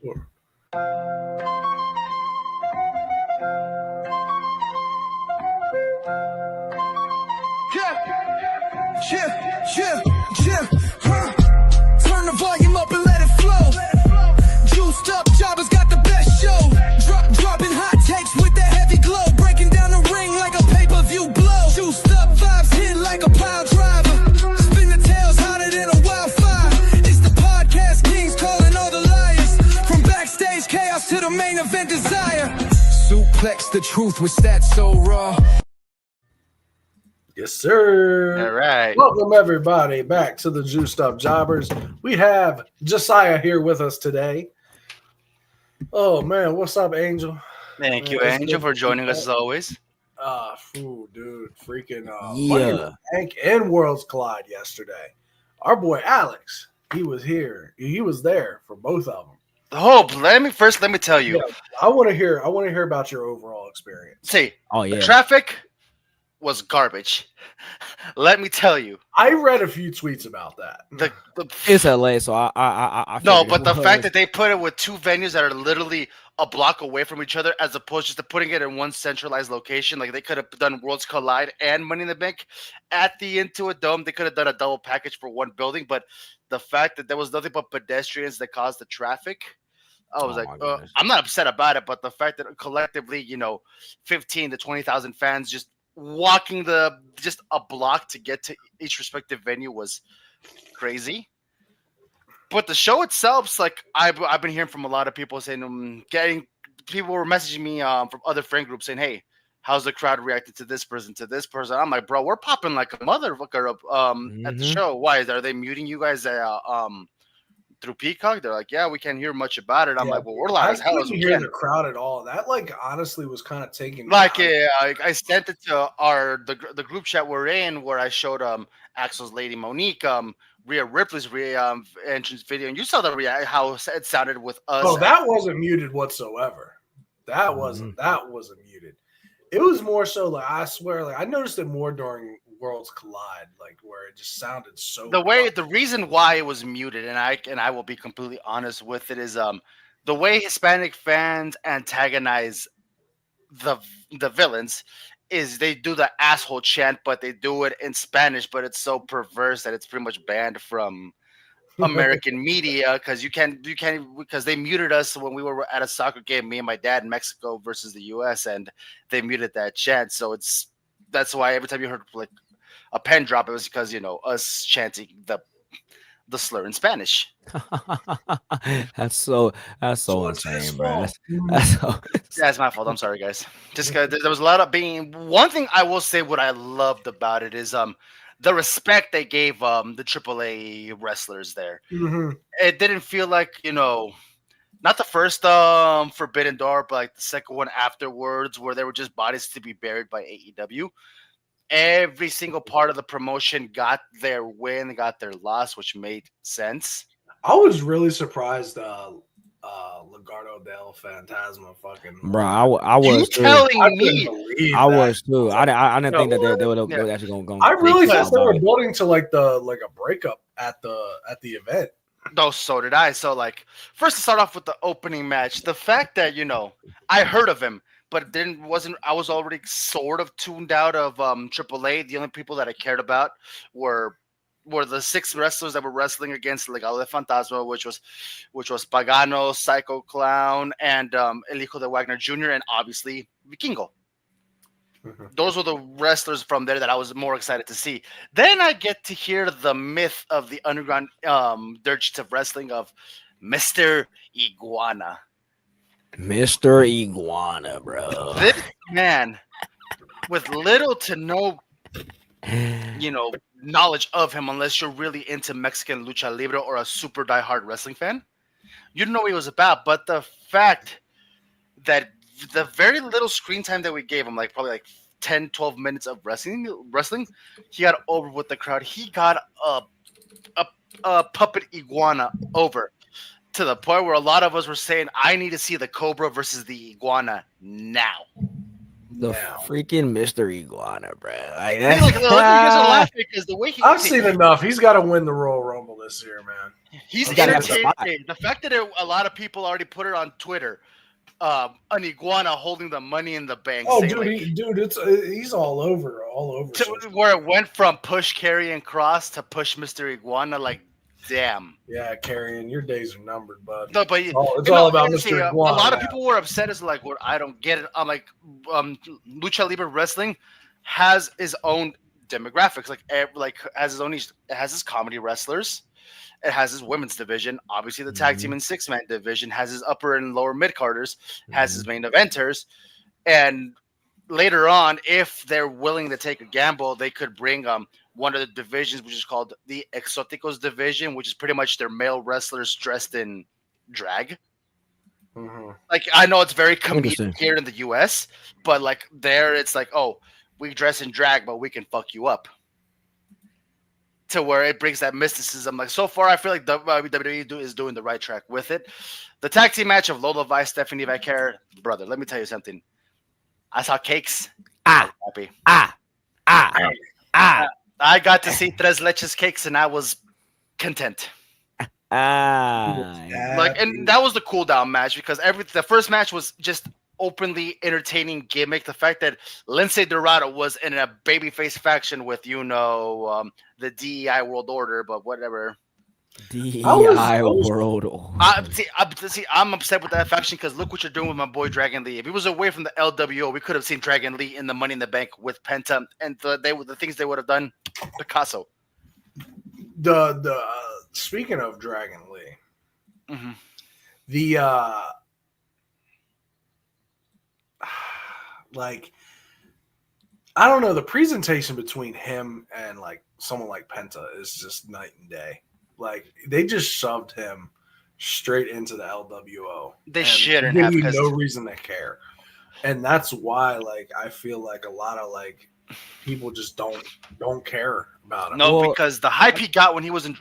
Sure. Turn the volume up and let it flow. Juiced up, Jabba's got the best show. Dropping hot takes with that heavy glow. Breaking down the ring like a pay-per-view blow. Juiced up vibes hit like a pile driver. Spin the tails hotter than a wildfire. It's the podcast kings calling all the liars. From backstage chaos to the main event desire. Suplex the truth with stats so raw. Yes, sir. All right. Welcome, everybody, back to the Juiced Up Jobbers. We have Josiah here with us today. Oh, man. What's up, Angel? Thank you, Angel, for joining us as always. Dude. Freaking Yeah. Money in the Bank and Worlds Collide yesterday. Our boy Alex, he was here. He was there for both of them. Oh, let me tell you. Yeah, I want to hear about your overall experience. See, Oh yeah. the traffic was garbage. Let me tell you. I read a few tweets about that. It's LA, so I no, figured but the it fact was. that they put it with two venues that are literally a block away from each other, as opposed just to putting it in one centralized location, like they could have done Worlds Collide and Money in the Bank at the Intuit Dome. They could have done a double package for one building, but the fact that there was nothing but pedestrians that caused the traffic, I was Oh like, my goodness. I'm not upset about it, but the fact that collectively, 15 to 20,000 fans just walking just a block to get to each respective venue was crazy. But the show itself, like I've been hearing from a lot of people saying, people were messaging me from other friend groups saying, "Hey, how's the crowd reacting to this person, to this person?" I'm like, "Bro, we're popping like a motherfucker at the show. Why? Are they muting you guys through Peacock?" They're like, "Yeah, we can't hear much about it." I'm like, "Well, we're loud as hell I as couldn't we hear can." the crowd at all. That honestly was kind of taking Like, me out. I sent it to the group chat we're in, where I showed Axel's lady Monique Rhea Ripley's entrance video, and you saw how it sounded with us. Oh, that wasn't muted whatsoever. That wasn't muted. It was more so like, I swear, like I noticed it more during Worlds Collide, like where it just sounded so. The reason why it was muted, and I will be completely honest with it, is the way Hispanic fans antagonize the villains is they do the asshole chant, but they do it in Spanish, but it's so perverse that it's pretty much banned from American media, because because they muted us when we were at a soccer game, me and my dad in Mexico versus the US, and they muted that chant. So that's why every time you heard like a pen drop, it was because us chanting the slur in Spanish. That's so insane, bro. That's my fault. I'm sorry, guys. Just because there was a lot of one thing I will say, what I loved about it is the respect they gave the AAA wrestlers there. Mm-hmm. It didn't feel like not the first Forbidden Door, but like the second one afterwards, where they were just bodies to be buried by AEW. Every single part of the promotion got their win, got their loss, which made sense. I was really surprised Legado del Fantasma fucking. Bro, I was too. Telling me, I was too. I didn't think that they were actually going. I really thought they were building to like a breakup at the event. No, so did I. So like, first to start off with the opening match, the fact that I heard of him, but I was already sort of tuned out of AAA. The only people that I cared about were the 6 wrestlers that were wrestling against Legado del Fantasma, which was Pagano, Psycho Clown, and El Hijo de Wagner Jr., and obviously Vikingo. Mm-hmm. Those were the wrestlers from there that I was more excited to see. Then I get to hear the myth of the underground dirt sheets of wrestling of Mr. Iguana. Mr. Iguana, bro. This man, with little to no, knowledge of him, unless you're really into Mexican lucha libre or a super diehard wrestling fan, you don't know what he was about. But the fact that the very little screen time that we gave him, like probably like 10, 12 minutes of wrestling, he got over with the crowd. He got a puppet iguana over to the point where a lot of us were saying, I need to see the Cobra versus the iguana now. The freaking Mr. Iguana, bro. Like, you guys are laughing because the way I've seen enough. He's got to win the Royal Rumble this year, man. He's gotta have a entertaining. spot. The fact that a lot of people already put it on Twitter, an iguana holding the Money in the Bank. Oh, saying, dude, he's all over social where it media. went from push Carry and Cross to push Mr. Iguana. Like, damn. Yeah, Carrion, your days are numbered, bud. No, but It's all about honestly, Mr. a Iguana. lot of people were upset as like, what I don't get it. I'm like, Lucha Libre Wrestling has his own demographics. Like it has his comedy wrestlers. It has his women's division. Obviously, the tag team and 6-man division has his upper and lower mid carders. Has his main eventers, and later on, if they're willing to take a gamble, they could bring one of the divisions, which is called the Exoticos division, which is pretty much their male wrestlers dressed in drag. Like, I know it's very comedic here in the US, but like there it's like, oh, we dress in drag, but we can fuck you up. To where it brings that mysticism. Like, so far, I feel like WWE is doing the right track with it. The tag team match of Lola Vice, Stephanie Vaquer, brother, let me tell you something. I saw cakes. I was happy. I got to see Tres Leches cakes, and I was content. And that was the cool down match because the first match was just openly entertaining gimmick. The fact that Lince Dorado was in a babyface faction with the DEI World Order, but whatever. DEI World Order. I'm upset with that faction because look what you're doing with my boy Dragon Lee. If he was away from the LWO, we could have seen Dragon Lee in the Money in the Bank with Penta, and the things they would have done. Picasso. The speaking of Dragon Lee, like, I don't know, the presentation between him and like someone like Penta is just night and day. Like, they just shoved him straight into the LWO. They shouldn't have, because no reason to care, and that's why, like, I feel like a lot of like people just don't care about him. No, because the hype he got when he was in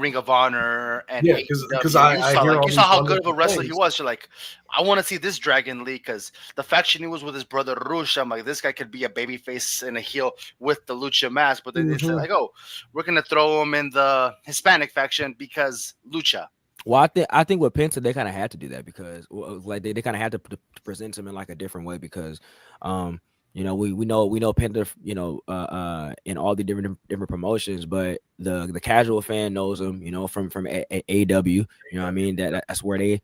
Ring of Honor, and because I you saw how good of a wrestler he was. You're like, I want to see this Dragon Lee because the faction he was with his brother Rush. I'm like, this guy could be a babyface and a heel with the Lucha mask. But then it's like, oh, we're gonna throw him in the Hispanic faction because Lucha. Well, I think with Penta they kind of had to do that because like they kind of had to present him in like a different way because we know Penta, in all the different promotions, but the casual fan knows him, from AEW, you know what I mean? That's where they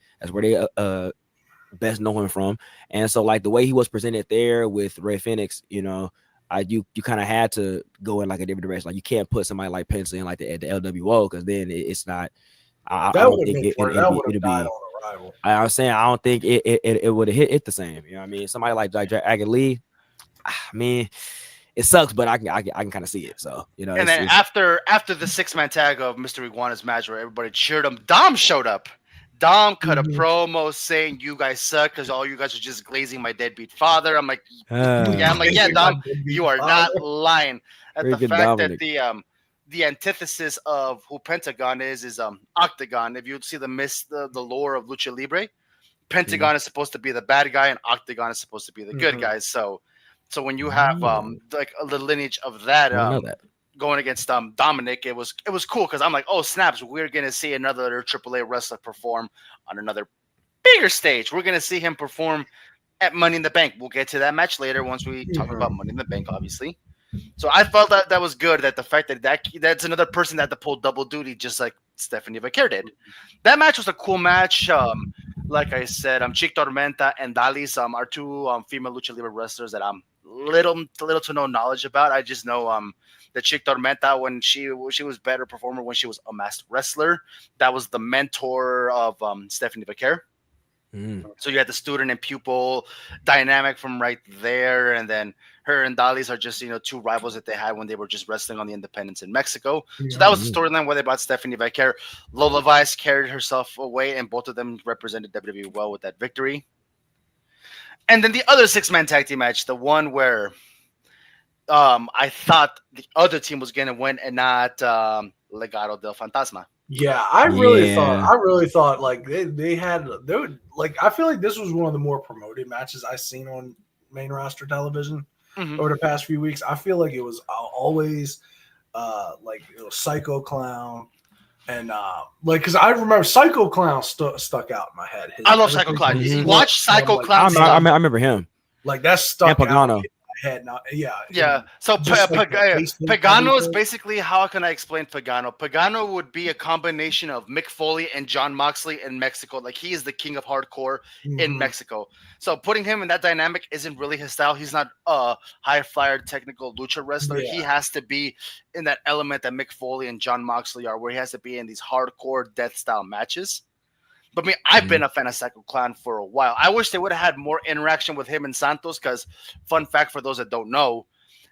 best know him from. And so like the way he was presented there with Rey Fenix, you kind of had to go in like a different direction. Like, you can't put somebody like Penta in like the LWO because then it's not. I don't think it would be. I'm saying I don't think it would have hit the same. You know what I mean? Somebody like Dragon Lee, I mean, it sucks, but I can kind of see it. So And then after the 6-man tag of Mr. Iguana's match where everybody cheered him, Dom showed up. Dom cut a promo saying, "You guys suck because all you guys are just glazing my deadbeat father." I'm like, yeah, Dom, you are not lying. At the fact Dominic. That the antithesis of who Pentagon is Octagon. If you see the lore of Lucha Libre, Pentagon is supposed to be the bad guy and Octagon is supposed to be the good guy. So when you have like the lineage of that, going against Dominic, it was cool because I'm like, oh snaps, we're gonna see another AAA wrestler perform on another bigger stage. We're gonna see him perform at Money in the Bank. We'll get to that match later once we talk about Money in the Bank, obviously. So I felt that was good. That the fact that's another person that had to pull double duty, just like Stephanie Vaquer did. That match was a cool match. Like I said, Chick Tormenta and Dalis are two female Lucha Libre wrestlers that I'm little to no knowledge about. I just know the Chick Tormenta, when she was better performer when she was a masked wrestler. That was the mentor of Stephanie Vaquer. So you had the student and pupil dynamic from right there, and then her and Dalis are just two rivals that they had when they were just wrestling on the independents in Mexico. So that was the storyline where they brought Stephanie Vaquer. Lola Vice carried herself away, and both of them represented WWE well with that victory. And then the other 6-man tag team match, the one where I thought the other team was going to win and not Legado del Fantasma. Yeah, I really thought like they would, like, I feel like this was one of the more promoted matches I've seen on main roster television over the past few weeks. I feel like it was always like it was Psycho Clown And like, because I remember Psycho Clown stuck out in my head. I love Psycho Clown. Mhm. Watch Psycho Like, Clown. I remember him. Like that stuck And out Pagano. in my head. Now, yeah. Yeah. So Just like the basement Pagano is everything. basically, how can I explain Pagano? Pagano would be a combination of Mick Foley and John Moxley in Mexico. Like, he is the king of hardcore in Mhm. Mexico. So putting him in that dynamic isn't really his style. He's not a high flyer technical lucha wrestler. Yeah. He has to be in that element that Mick Foley and John Moxley are, where he has to be in these hardcore death style matches. But I mean, I've been a fan of Psycho Clown for a while. I wish they would have had more interaction with him and Santos, because, fun fact for those that don't know,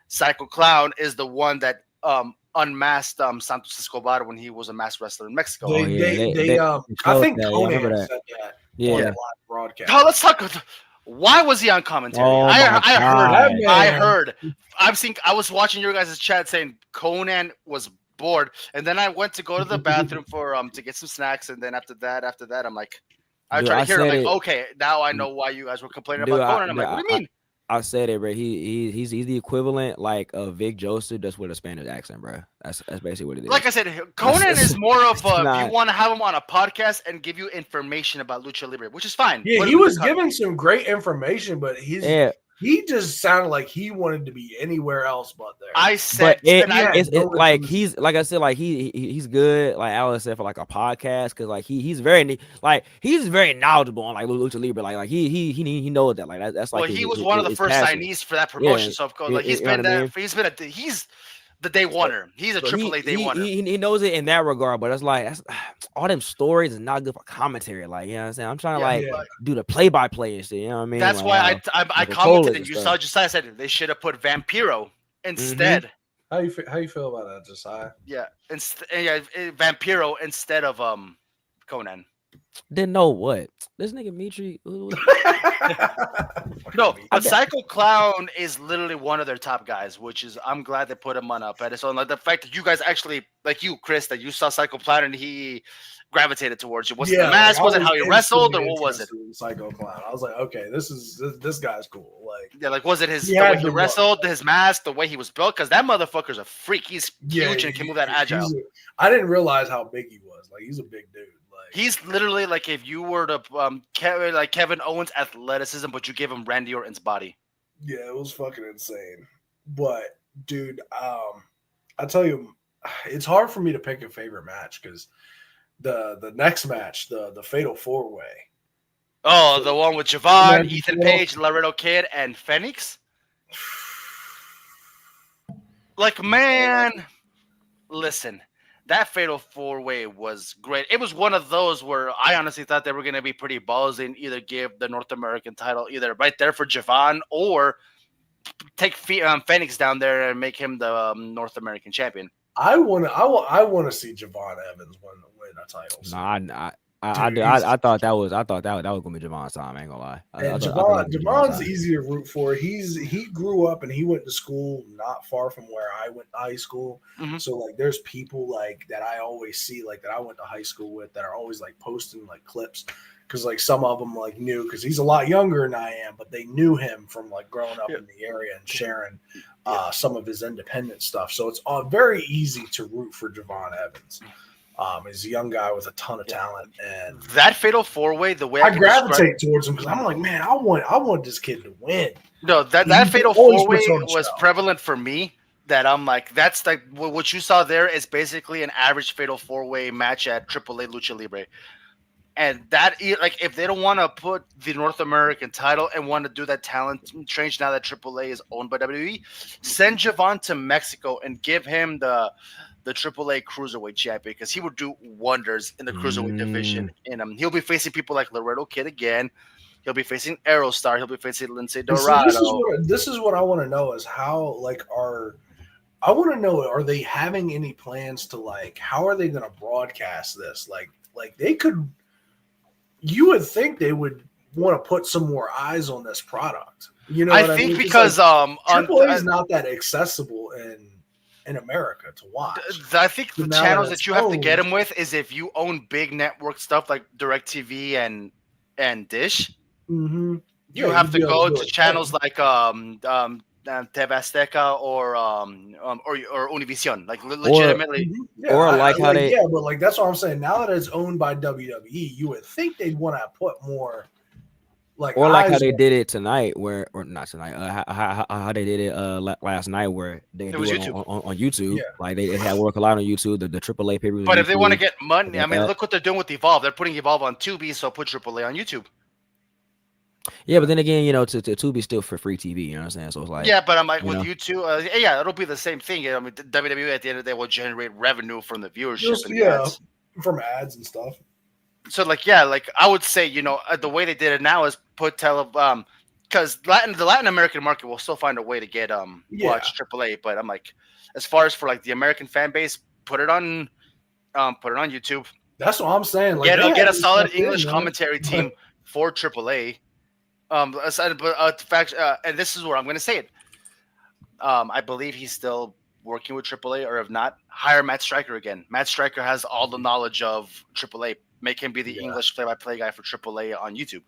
Psycho Clown is the one that unmasked Santos Escobar when he was a masked wrestler in Mexico. They showed I think that. I Conan remember that. said that Yeah. on the live broadcast. Oh, let's talk. Why was he on commentary? Oh my God. I heard. I was watching your guys' chat saying Conan was bored, and then I went to go to the bathroom for to get some snacks, and then after that, I'm like, I Dude, tried I to hear. I'm said like, it. okay, now I know why you guys were complaining Dude, about Conan. I'm like, what do you mean? I said it, bro. He's the equivalent like of Vic Joseph, just with a Spanish accent, bro. That's basically what it is. Like I said, Conan is more of a, not- you want to have him on a podcast and give you information about Lucha Libre, which is fine. Yeah, Put he him in was the cut. giving some great information, but he just sounded like he wanted to be anywhere else but there. I said, But and I- it's no like issues. he's like I said, like he's good, like Alan said, for like a podcast, because like he's very knowledgeable on like Lucha Libre, like he knows that, like that's like well, he was one of the first passion. signees for that promotion. Yeah, So of course, like he's you know been what I there. mean? He's the day oneer. He's a So triple A day oneer. he knows it in that regard, but it's like that's all them stories is not good for commentary. Like, you know what I'm saying? I'm trying to Yeah. do the play by play and shit. You know what I mean? That's Like, why I like the commented, colas and you and saw stuff. Josiah said they should have put Vampiro instead. How you feel about that, Josiah? Yeah, Vampiro instead of Conan. Didn't know what this nigga Mitri. No, but Psycho Clown is literally one of their top guys, which is, I'm glad they put him on a pedestal. And like the fact that you guys actually, like you, Chris, that you saw Psycho Clown and he gravitated towards you. Was it the mask? Was it how he wrestled, or what was it? Psycho Clown. I was like, okay, this guy's cool. Like, Yeah, like was it the had way he the wrestled, his mask, the way he was built? Because that motherfucker's a freak. He's huge and can move that agile. I didn't realize how big he was. Like, he's a big dude. Like, He's literally like if you were to Kevin Owens' athleticism, but you gave him Randy Orton's body. yeah, it was fucking insane. But dude, I tell you, it's hard for me to pick a favorite match because the next match, the Fatal 4-Way. Oh, the one with Javon, Yeah, Ethan yeah. Page, Laredo Kid, and Phoenix. Like, man, listen, that Fatal 4-Way was great. It was one of those where I honestly thought they were going to be pretty ballsy and either give the North American title either right there for Javon or take Phoenix down there and make him the North American champion. I want to see Javon Evans win a title. Nah, Dude, I thought that was gonna be Javon's time. I ain't gonna lie. And thought Javon's easy to root for. He grew up and he went to school not far from where I went to high school. Mhm. So like there's people like that I always see like that I went to high school with that are always like posting like clips because like some of them like knew because he's a lot younger than I am, but they knew him from like growing up in the area and sharing some of his independent stuff. So it's very easy to root for Javon Evans. He's a young guy with a ton of talent, and That Fatal 4-Way, the way I can gravitate towards him because I'm like, man, I want this kid to win. No, that He Fatal always 4-Way puts on a was show. prevalent for me. That I'm like, that's like what you saw there is basically an average Fatal 4-Way match at AAA Lucha Libre. And that, like, if they don't want to put the North American title and want to do that talent change now that AAA is owned by WWE, send Javon to Mexico and give him the AAA Cruiserweight champion because he would do wonders in the Cruiserweight division. And he'll be facing people like Laredo Kid again. He'll be facing Aerostar. He'll be facing Lindsay And Dorado. so this is what I want to know is how like I want to know, are they having any plans to like how are they going to broadcast this? Like they could, you would think they would want to put some more eyes on this product. You know, what I think mean? because like, AAA is not that accessible in America to watch. I think the now channels that that you have to it's get owned- them with is if you own big network stuff like DirecTV and Dish. Mm-hmm. You have to go to channels like TV Azteca or Univision. Like legitimately. Yeah, Or like how they- yeah, but like that's what I'm saying. Now that it's owned by WWE, you would think they'd want to put more like Or like how eyes they on- did it tonight, or not tonight. How they did it last night, where they do was it YouTube. on YouTube. Yeah. Like they had Work a lot on YouTube. The AAA pay per view. But if they want to get money, Yeah, I mean, look what they're doing with Evolve. They're putting Evolve on Tubi, so put AAA on YouTube. yeah, but then again, to Tubi still for free TV. You know what I'm saying? So it's like, Yeah, but I'm like you with know. YouTube, yeah, it'll be the same thing. I mean, WWE at the end of the day will generate revenue from the viewership Just- and the yeah, ads. from ads and stuff. So like, yeah, like I would say, the way they did it now is put because the Latin American market will still find a way to get Yeah. watch AAA. But I'm like, as far as for like the American fan base, put it on YouTube. That's what I'm saying. Like, Get they a had solid stuff in, English man. commentary team for AAA. And this is where I'm going to say it. I believe he's still working with AAA, or if not, hire Matt Stryker again. Matt Stryker has all the knowledge of AAA. Make him be the English play-by-play guy for AAA on YouTube.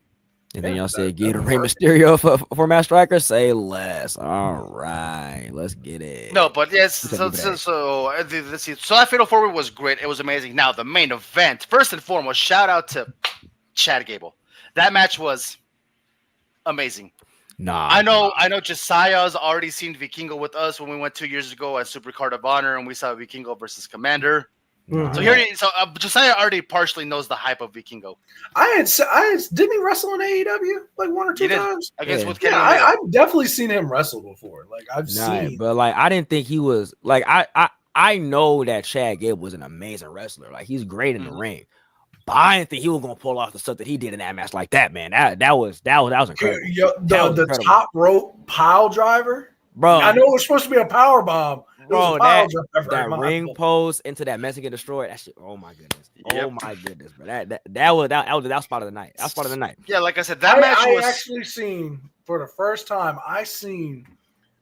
And then Yeah, y'all say that- get that'd Rey work. Mysterio for Matt Striker. Say less. All right, let's get it. No, but yes. You So said let's see. So that Fatal 4-Way was great. It was amazing. Now the main event. First and foremost, shout out to Chad Gable. That match was amazing. Nah, I know Josiah's already seen Vikingo with us when we went 2 years ago at Supercard of Honor, and we saw Vikingo versus Commander. Mhm. So Josiah already partially knows the hype of Vikingo. Didn't he wrestle in AEW like one or two He did. times? Against Yeah. with Kenny Yeah, Omega. I've definitely seen him wrestle before. Like I've Nah, seen. but like I didn't think he was like I know that Chad Gable was an amazing wrestler. Like he's great in the ring. But I didn't think he was gonna pull off the stuff that he did in that match like that, man. That was incredible. Yo, That was the incredible. top rope pile driver. Bro. I know it was supposed to be a power bomb. It was Bro, a pile driver. that in my ring book. post into that Mexican Destroyer, that shit. Oh my goodness. Yep. Oh my goodness, bro. That was spot of the night. That was spot of the night. Yeah, like I said, that match I was actually seen for the first time. I seen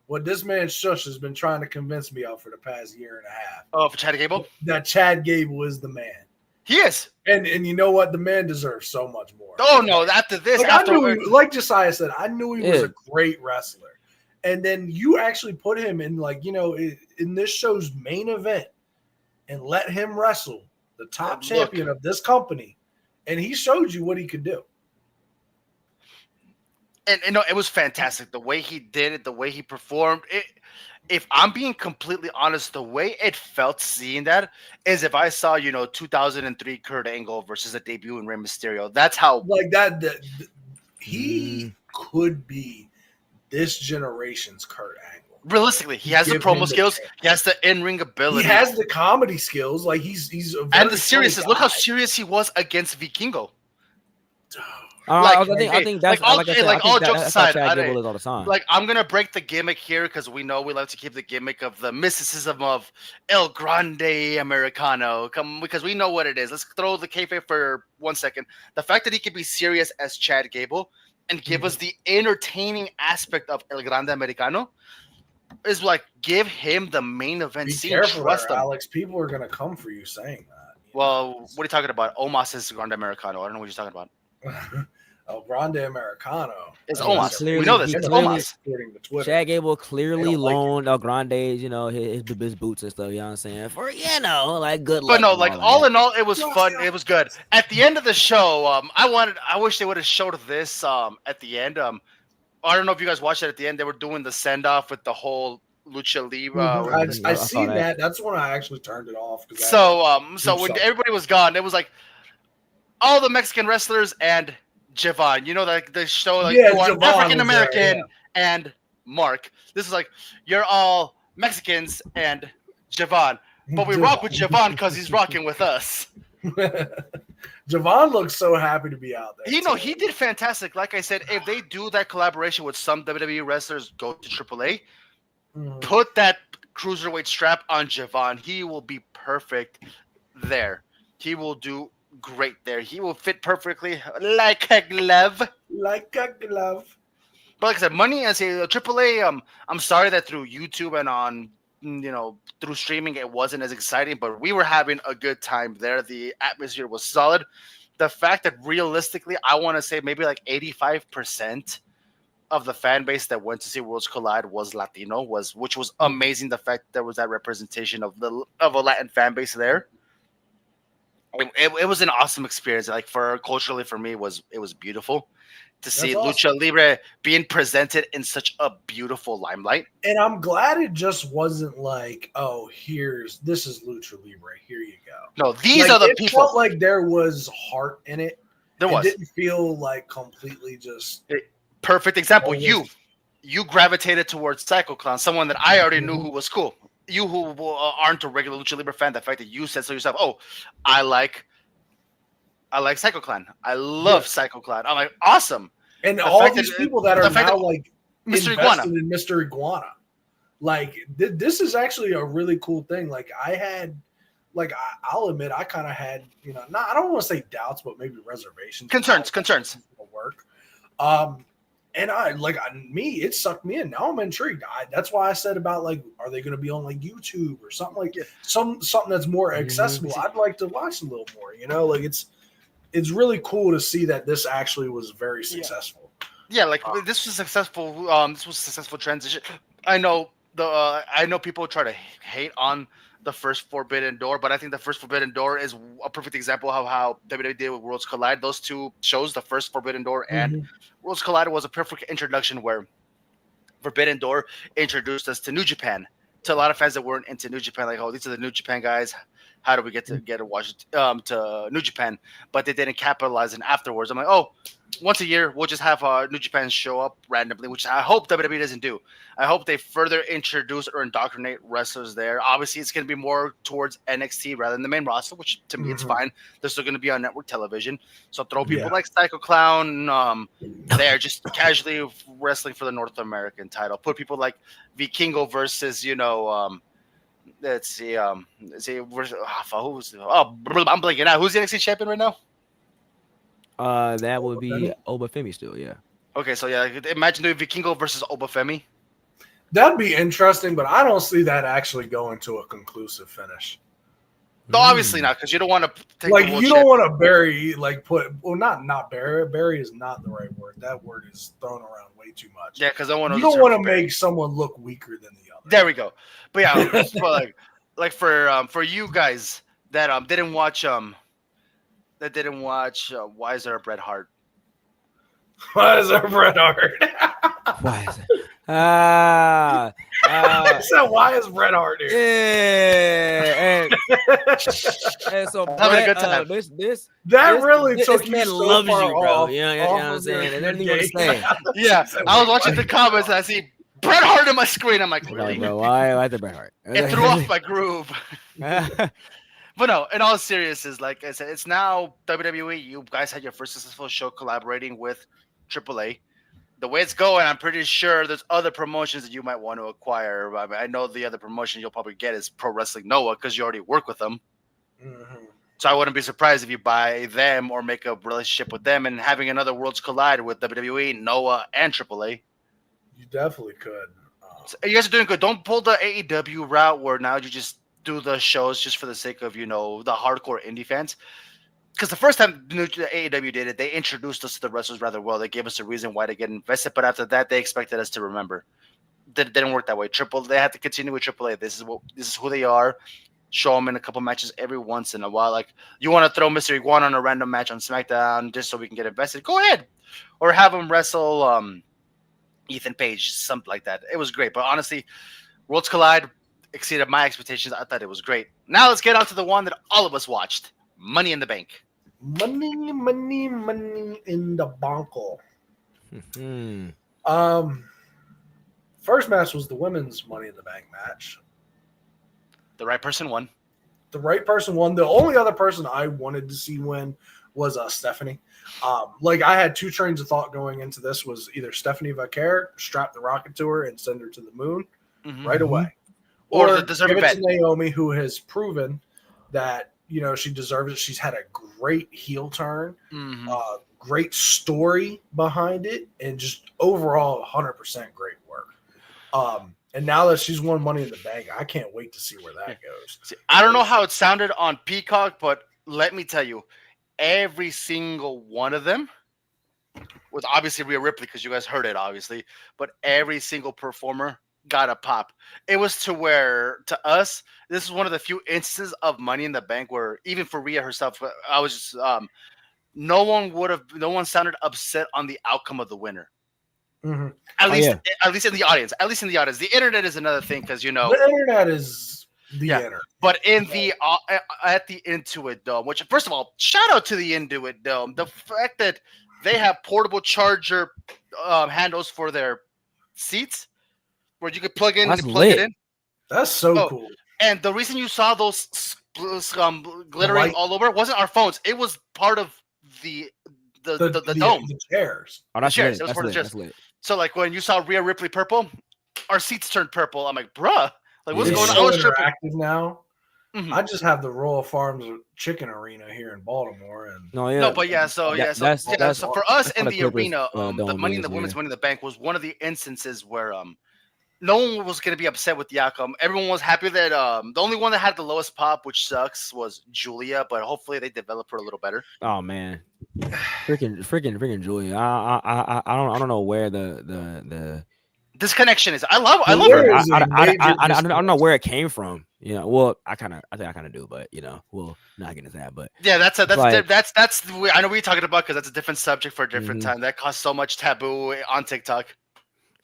what this man Shush has been trying to convince me of for the past year and a half. for Chad Gable. That Chad Gable is the man. He is. And you know what? The man deserves so much more. Oh no! After this, Like, like Josiah said, I knew he was Yeah. a great wrestler. And then you actually put him in, like, in this show's main event and let him wrestle the top champion of this company. And he showed you what he could do. and no, it was fantastic. The way he did it, the way he performed. If I'm being completely honest, the way it felt seeing that is if I saw, 2003 Kurt Angle versus a debut in Rey Mysterio. That's how. Like that he could be this generation's Kurt Angle. Realistically, he has the Give him promo the skills. chance. He has the in-ring ability. He has the comedy skills. Like he's a very and the seriousness. funny Look how guy. serious he was against Vikingo. I think that's all like I said, I think jokes that's how aside, Chad Gable is all the time. Like, I'm gonna break the gimmick here because we know we love to keep the gimmick of the mysticism of El Grande Americano. Because we know what it is. Let's throw the kayfabe for 1 second. The fact that he could be serious as Chad Gable and give us the entertaining aspect of El Grande Americano is like, give him the main event Be scene. careful, Trust there, him. Alex. People are gonna come for you saying that. Well, what are you talking about? Omos is Grande Americano. I don't know what you're talking about. El Grande Americano. It's That's Omos. what Clearly- We know this. he It's clearly- Omos. according to Twitter. Chad Gable clearly They don't like loaned El Grande, his boots and stuff. You know what I'm saying? For like good luck. But no, and like that. all in all, it was Yeah, fun. yeah. It was good. At the end of the show, I wish they would have showed this at the end. I don't know if you guys watched it at the end. They were doing the send off with the whole Lucha Libre. I I saw seen that. that. That's when I actually turned it off. 'Cause So when something. everybody was gone, it was like all the Mexican wrestlers and Javon. You know, like the show, like Yeah, you are Javon was there, African American yeah. and Mark. This is like you're all Mexicans and Javon, but we rock with Javon because he's rocking with us. Javon looks so happy to be out there. He did fantastic. Like I said, if they do that collaboration with some WWE wrestlers, go to AAA, Mhm. put that cruiserweight strap on Javon. He will be perfect there. He will do great there. He will fit perfectly like a glove. Like a glove. But like I said, money as a AAA. I'm sorry that through YouTube and on through streaming it wasn't as exciting, but we were having a good time there. The atmosphere was solid. The fact that realistically, I want to say maybe like 85% of the fan base that went to see Worlds Collide was Latino, which was amazing. The fact that there was that representation of a Latin fan base there. It was an awesome experience. Like culturally for me, it was beautiful to see awesome. Lucha Libre being presented in such a beautiful limelight. And I'm glad it just wasn't like, oh, this is Lucha Libre. Here you go. No, these are the it people. Felt like there was heart in it. It didn't feel like completely just perfect example. You gravitated towards Psycho Clown, someone that I already knew who was cool. You who aren't a regular Lucha Libre fan, the fact that you said so yourself, oh, I like Psycho Clown. I love Psycho Clown. I'm like, awesome. And all these people that are now like Mr. invested Iguana. in Mr. Iguana. Like this is actually a really cool thing. Like I'll admit I kind of had, I don't want to say doubts, but maybe reservations. Concerns. Work. And it sucked me in. Now I'm intrigued. That's why I said about like, are they going to be on like YouTube or something like something that's more accessible? I'd like to watch a little more. Like it's really cool to see that this actually was very successful. Yeah, like this was successful. This was a successful transition. I know people try to hate on the first Forbidden Door, but I think the first Forbidden Door is a perfect example of how WWE did with Worlds Collide. Those two shows, the first Forbidden Door and Worlds Collide, was a perfect introduction where Forbidden Door introduced us to New Japan. To a lot of fans that weren't into New Japan, like, oh, these are the New Japan guys. How do we get to watch to New Japan? But they didn't capitalize on afterwards. I'm like, oh, once a year we'll just have New Japan show up randomly, which I hope WWE doesn't do. I hope they further introduce or indoctrinate wrestlers there. Obviously, it's going to be more towards NXT rather than the main roster, which to me it's fine. They're still going to be on network television. So throw people like Psycho Clown there, just casually wrestling for the North American title. Put people like Vikingo versus let's see. I'm blanking out. Who's the NXT champion right now? That would be Obafemi still, yeah. Okay, so imagine doing Vikingo versus Obafemi. That'd be interesting, but I don't see that actually going to a conclusive finish. No, obviously not, because you don't want to take you don't want to bury not bury. Bury is not the right word. That word is thrown around way too much. Yeah, because you don't want to make someone look weaker than the other. There we go. But yeah, for you guys that didn't watch Why Is There a Bret Hart? Why is there a Bret Hart? Why is it? So why is Bret Hart here? Yeah, and so Bret, this really took this you man so loves far you, bro. off, You know what I'm saying? And everything you saying. Yeah, I was watching the comments and I see Bret Hart on my screen. I'm like, really? Bro, why the Bret Hart? It threw off my groove. But no, in all seriousness, like I said, it's now WWE. You guys had your first successful show collaborating with AAA. The way it's going, I'm pretty sure there's other promotions that you might want to acquire. I mean, I know the other promotion you'll probably get is Pro Wrestling Noah because you already work with them. So I wouldn't be surprised if you buy them or make a relationship with them and having another Worlds Collide with WWE, Noah, and AAA. You definitely could. So you guys are doing good. Don't pull the AEW route where now you just do the shows just for the sake of, the hardcore indie fans. Because the first time the AEW did it, they introduced us to the wrestlers rather well. They gave us a reason why to get invested, but after that, they expected us to remember. It didn't work that way. They had to continue with AAA. This is who they are. Show them in a couple matches every once in a while. Like, you want to throw Mr. Iguana on a random match on SmackDown just so we can get invested? Go ahead. Or have him wrestle Ethan Page, something like that. It was great. But honestly, Worlds Collide exceeded my expectations. I thought it was great. Now let's get on to the one that all of us watched. Money in the Bank. Money in the bank. First match was the women's Money in the Bank match. The right person won. The right person won. The only other person I wanted to see win was Stephanie. I had two trains of thought going into this. Was either Stephanie Vaquer strap the rocket to her and send her to the moon right away, or give it to Naomi, who has proven that she deserves it. She's had a great heel turn, great story behind it, and just overall 100% great work. And now that she's won Money in the Bank, I can't wait to see where that goes. See, I don't know how it sounded on Peacock, but let me tell you, every single one of them with obviously Rhea Ripley because you guys heard it obviously, but every single performer got a pop. It was to where to us this is one of the few instances of Money in the Bank where even for Rhea herself, I was just no one sounded upset on the outcome of the winner. Mhm. At least in the audience. At least in the audience. The internet is another thing because The internet is the internet. But in the at the Intuit Dome, which first of all, shout out to the Intuit Dome. The fact that they have portable charger handles for their seats, where you could plug in and plug it in. That's so cool. And the reason you saw those glittering all over wasn't our phones. It was part of the dome. The chairs. Oh, that's chairs. lit. It was part of the chairs. Lit. So like when you saw Rhea Ripley purple, our seats turned purple. I'm like, bruh, like what's going on? So interactive now. Mm-hmm. I just have the Royal Farms Chicken Arena here in Baltimore, and so for us in the arena, the Money in the Women's Money in the Bank was one of the instances where no one was going to be upset with the outcome. Everyone was happy that the only one that had the lowest pop, which sucks, was Julia. But hopefully they develop her a little better. Oh man, freaking Julia! I don't know where the disconnection is. I love her. I don't know where it came from. You know, well, I think I kind of do, but you know, we'll not get into that. But yeah, that's I know what you're talking about because that's a different subject for a different time. That caused so much taboo on TikTok.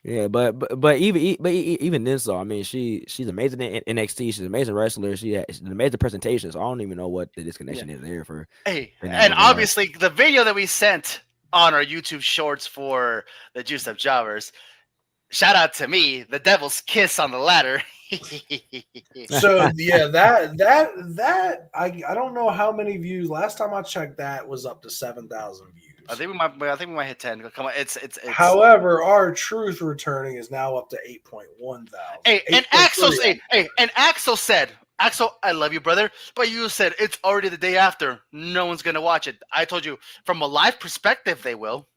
Yeah, but even then, so I mean, she's amazing in NXT. She's an amazing wrestler. She's an amazing presentation. So I don't even know what the disconnection is there for. Hey, and obviously the video that we sent on our YouTube Shorts for the Juiced Up Jobbers. Shout out to me, the Devil's Kiss on the ladder. So yeah, that I don't know how many views. Last time I checked, that was up to 7,000 views. I think we might hit 10. Come on, it's. However, our truth returning is now up to 8.1 thousand. Hey, and Axel said, I love you, brother, but you said it's already the day after. No one's gonna watch it. I told you from a live perspective, they will.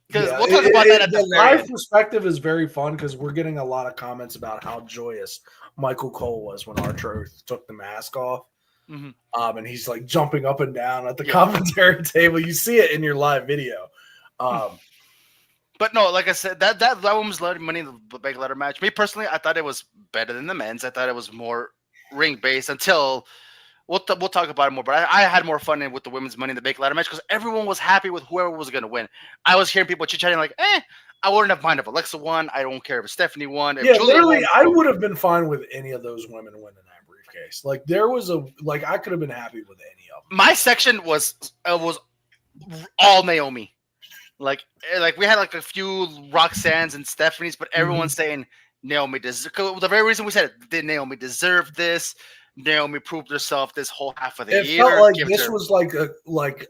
Because we'll talk about that at the live perspective is very fun because we're getting a lot of comments about how joyous Michael Cole was when R-Truth took the mask off. Mm-hmm. And he's like jumping up and down at the commentary table. You see it in your live video. But no, like I said, that woman's Money in the Bank ladder match. Me personally, I thought it was better than the men's. I thought it was more ring based until we'll talk about it more. But I had more fun with the women's Money in the Bank ladder match because everyone was happy with whoever was going to win. I was hearing people chit chatting like, I wouldn't have minded if Alexa won. I don't care if Stephanie won. If Julia literally, won, I would have been fine with any of those women winning that briefcase. Like there was I could have been happy with any of them. My section was all Naomi. Like we had like a few Roxanne's and Stephanie's, but everyone's saying Naomi deserves. The very reason we said it, did Naomi deserve this? Naomi proved herself this whole half of the year. It felt like this was like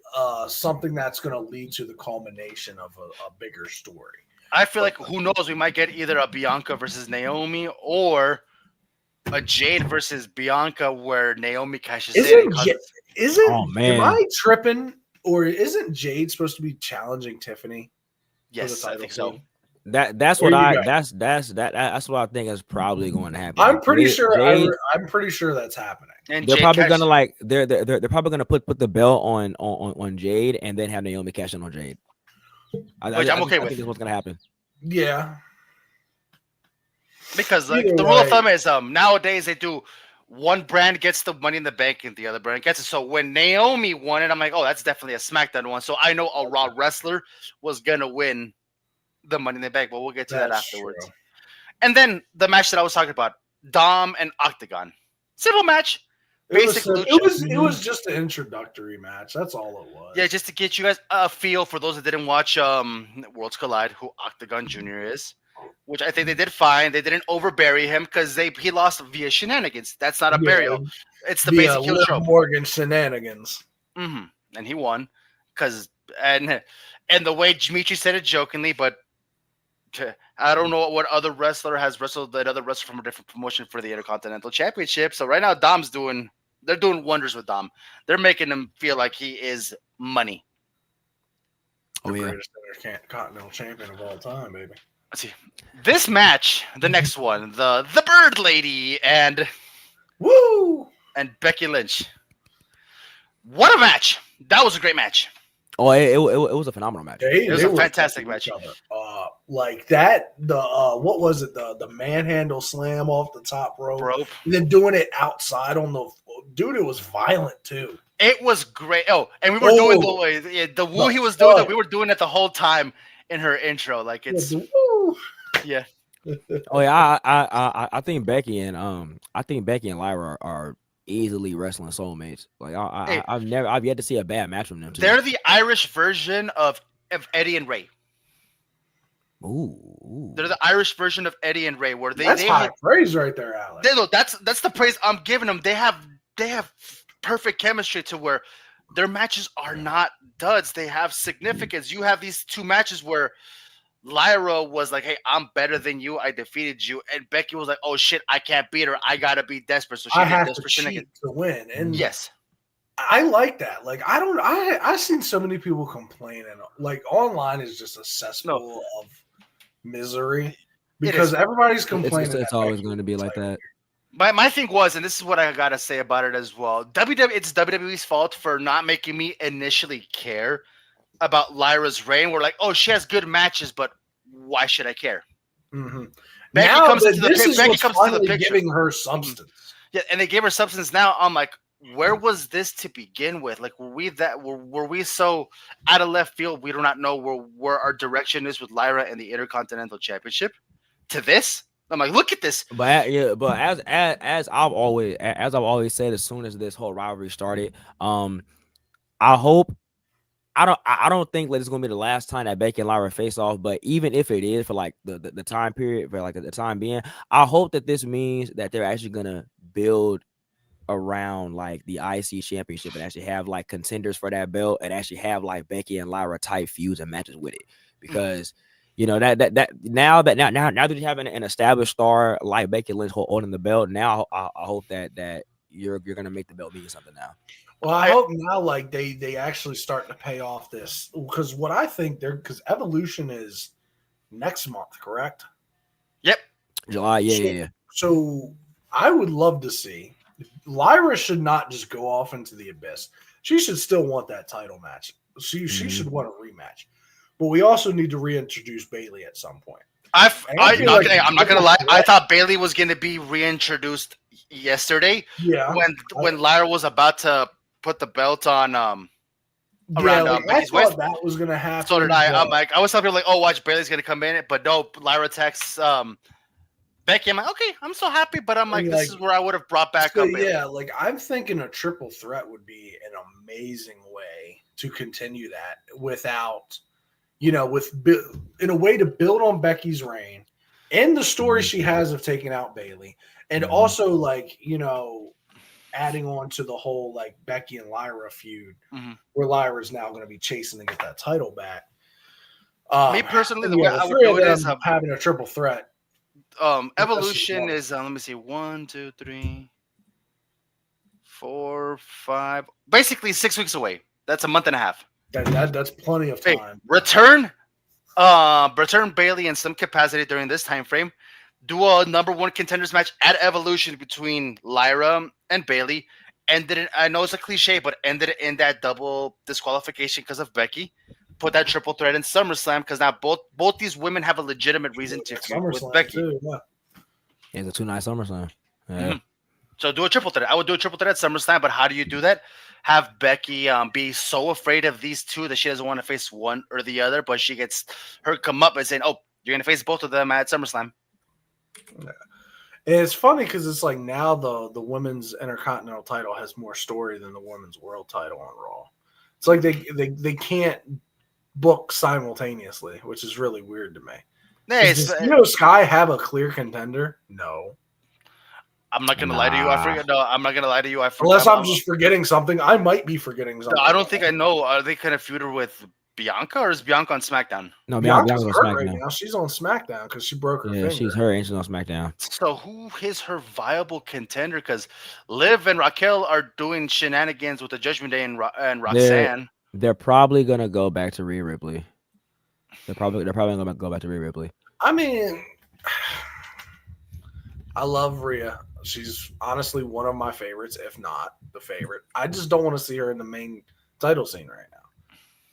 something that's going to lead to the culmination of a bigger story. I feel like who knows? We might get either a Bianca versus Naomi or a Jade versus Bianca, where Naomi cashes in. Oh man, am I tripping? Or isn't Jade supposed to be challenging Tiffany? Yes, I think so. That's what I think is probably going to happen. I'm pretty sure. I'm pretty sure that's happening. And they're probably gonna they're probably gonna put the belt on Jade and then have Naomi cash in on Jade. I'm okay with. I think that's what's gonna happen. Yeah, because the rule of thumb is nowadays they do. One brand gets the Money in the Bank and the other brand gets it. So when Naomi won it, I'm like, oh, that's definitely a SmackDown one. So I know a Raw wrestler was going to win the Money in the Bank, but we'll get to that afterwards. True. And then the match that I was talking about, Dom and Octagon. Simple match. It was just an introductory match. That's all it was. Yeah, just to get you guys a feel for those that didn't watch Worlds Collide, who Octagon Jr. is. Which I think they did fine. They didn't overbury him because he lost via shenanigans. That's not a burial. It's the basic heel trope. Morgan shenanigans. And he won and the way Dimitri said it jokingly, but I don't know what other wrestler has wrestled that other wrestler from a different promotion for the Intercontinental Championship. So right now, they're doing wonders with Dom. They're making him feel like he is money. The greatest Intercontinental Champion of all time, baby. Let's see. This match, the next one, the Bird Lady and Becky Lynch. What a match! That was a great match. Oh, it was a phenomenal match. They, It was they a were fantastic fucking each match. other. Like that. What was it? The manhandle slam off the top rope, Bro, and then doing it outside on the dude. It was violent too. it was great. Oh, and we were doing the woo he was doing that. We were doing it the whole time in her intro. Like it's yeah. Oh yeah, I think Becky and Lyra are easily wrestling soulmates. Like Hey, I've yet to see a bad match from them two. They're the Irish version of Eddie and Ray. Ooh. They're the Irish version of Eddie and Ray, where That's they high have, praise right there, Alex. that's the praise I'm giving them. They have perfect chemistry to where their matches are not duds. They have significance. You have these two matches where Lyra was like, "Hey, I'm better than you. I defeated you," and Becky was like, "Oh shit, I can't beat her. I gotta be desperate." So she I did have to desperate cheat to win, and yes, I like that. Like I've seen so many people complain, and like online is just a cesspool of misery because everybody's complaining. It's always going to be like that. My thing was, and this is what I gotta say about it as well. It's WWE's fault for not making me initially care about Lyra's reign. We're like, oh, she has good matches, but why should I care? Mm-hmm. Becky Now comes into the this is Becky what's comes into the finally picture. giving her substance. Yeah, and they gave her substance. Now I'm like, where was this to begin with? Like, were we so out of left field? We do not know where our direction is with Lyra and the Intercontinental Championship. To this, I'm like, look at this. But as I've always said, as soon as this whole rivalry started, I hope. I don't think like it's gonna be the last time that Becky and Lyra face off, but even if it is for like the time period, for like the time being, I hope that this means that they're actually gonna build around like the IC championship and actually have like contenders for that belt and actually have like Becky and Lyra type feuds and matches with it. Because you know that now that you have an established star like Becky Lynch holding the belt, now I hope that you're gonna make the belt mean something now. Well, I hope now, like they actually start to pay off this, because what I think because Evolution is next month, correct? Yep. July, yeah. So I would love to see Lyra should not just go off into the abyss. She should still want that title match. She should want a rematch. But we also need to reintroduce Bayley at some point. I'm not gonna lie. I thought Bayley was gonna be reintroduced yesterday. Yeah. When Lyra was about to put the belt on I Becky's thought waist. that was gonna happen. So did I. I'm like, I was telling people like, oh, watch, Bayley's gonna come in, but no, Lyra texts Becky. I'm like, okay, I'm so happy, but I'm like, this is where I would have brought back up Bayley. Yeah, like I'm thinking a triple threat would be an amazing way to continue that without, in a way to build on Becky's reign and the story she has of taking out Bayley, and also like adding on to the whole like Becky and Lyra feud, where Lyra is now going to be chasing to get that title back. Me personally, the way I would do it is having a triple threat. Evolution is let me see, 1, 2, 3, 4, 5, basically 6 weeks away. That's a month and a half. That's plenty of time. Return Bayley in some capacity during this time frame. Do a number one contenders match at Evolution between Lyra and Bayley. Ended it. I know it's a cliche, but ended it in that double disqualification because of Becky. Put that triple threat in SummerSlam because now both these women have a legitimate reason to feud with Becky. Too, yeah. It's a 2-night SummerSlam. Yeah. So do a triple threat. I would do a triple threat at SummerSlam, but how do you do that? Have Becky be so afraid of these two that she doesn't want to face one or the other, but she gets her come up and saying, "Oh, you're gonna face both of them at SummerSlam." Yeah. And it's funny because it's like now the women's Intercontinental title has more story than the women's world title on Raw. It's like they can't book simultaneously, which is really weird to me. Does Sky have a clear contender? No. I'm not gonna lie to you. I forget. No, I'm not gonna lie to you. I forgot. Unless I'm just forgetting something. I might be forgetting something. No, I don't think I know. Are they kind of feuded with Bianca, or is Bianca on SmackDown? No, Bianca's on SmackDown. Right now. She's on SmackDown because she broke her finger. She's hurt and she's on SmackDown. So who is her viable contender? Because Liv and Raquel are doing shenanigans with the Judgment Day and Roxanne. They're probably gonna go back to Rhea Ripley. They're probably gonna go back to Rhea Ripley. I mean, I love Rhea. She's honestly one of my favorites, if not the favorite. I just don't want to see her in the main title scene right now.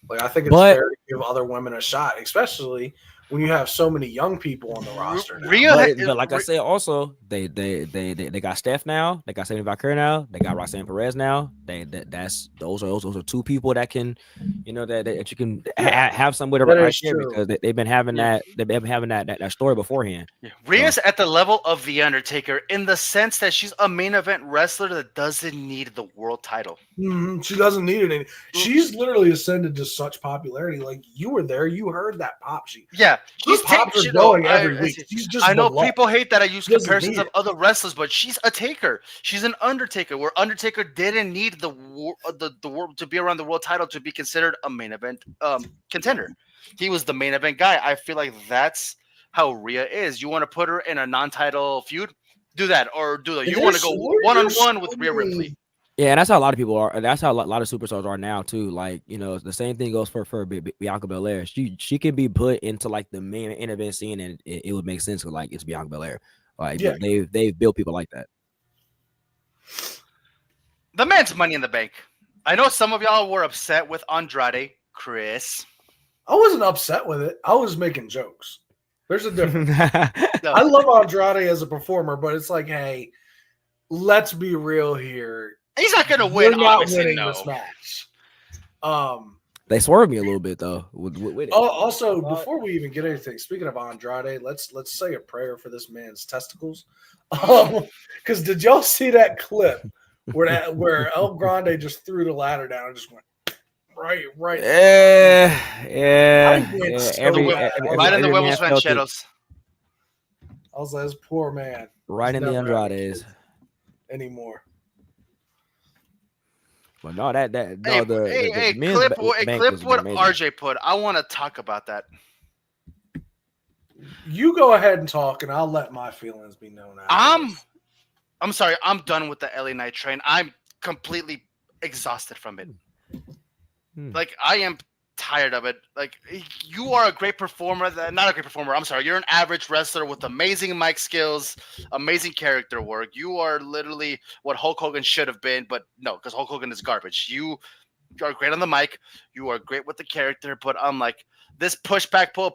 Like, I think it's But- fair to give other women a shot, especially when you have so many young people on the roster now. Rhea, But like I said, also they got Steph now. They got Stephanie Valkyrie now. They got Roxanne Perez now. Those are two people that can, that you can have some with That right is there true. because they've been having that story beforehand. Rhea's at the level of The Undertaker in the sense that she's a main event wrestler that doesn't need the world title. Mhm. She doesn't need it. She's literally ascended to such popularity. Like, you were there, you heard that pop. Yeah, Her pops are going every I week. see. She's just I know beloved. people hate that I use She doesn't comparisons need of it. other wrestlers, but she's a taker. She's an Undertaker, where Undertaker didn't need the world to be around the world title to be considered a main event contender. He was the main event guy. I feel like that's how Rhea is. You want to put her in a non-title feud? Do that, or you want to go one-on-one with Rhea Ripley? Yeah, and that's how a lot of people are. That's how a lot of superstars are now too. Like, the same thing goes for Bianca Belair. She can be put into like the main event scene, and it would make sense. Like, it's Bianca Belair. Like, Yeah. they've built people like that. The man's Money in the Bank. I know some of y'all were upset with Andrade, Chris. I wasn't upset with it. I was making jokes. There's a difference. No. I love Andrade as a performer, but it's like, hey, let's be real here. He's not going to We're win, not obviously, winning no. this match. They swerved me a little bit though with it. Also, before we even get anything, speaking of Andrade, let's say a prayer for this man's testicles. Because did y'all see that clip where El Grande just threw the ladder down and just went right? Yeah. I went so Every bad. Right in the man Huevos felt it. Rancheros. I was like, this poor man. Right He's in the never having Andrades. kids anymore. But no, the men's clip bank clip was what amazing. RJ put. I want to talk about that. You go ahead and talk, and I'll let my feelings be known. I'm sorry. I'm done with the LA Knight train. I'm completely exhausted from it. Like, I am tired of it. Like, you are a great performer. Not a great performer. I'm sorry. You're an average wrestler with amazing mic skills, amazing character work. You are literally what Hulk Hogan should have been, but no, because Hulk Hogan is garbage. You are great on the mic. You are great with the character, but I'm like, this pushback pull.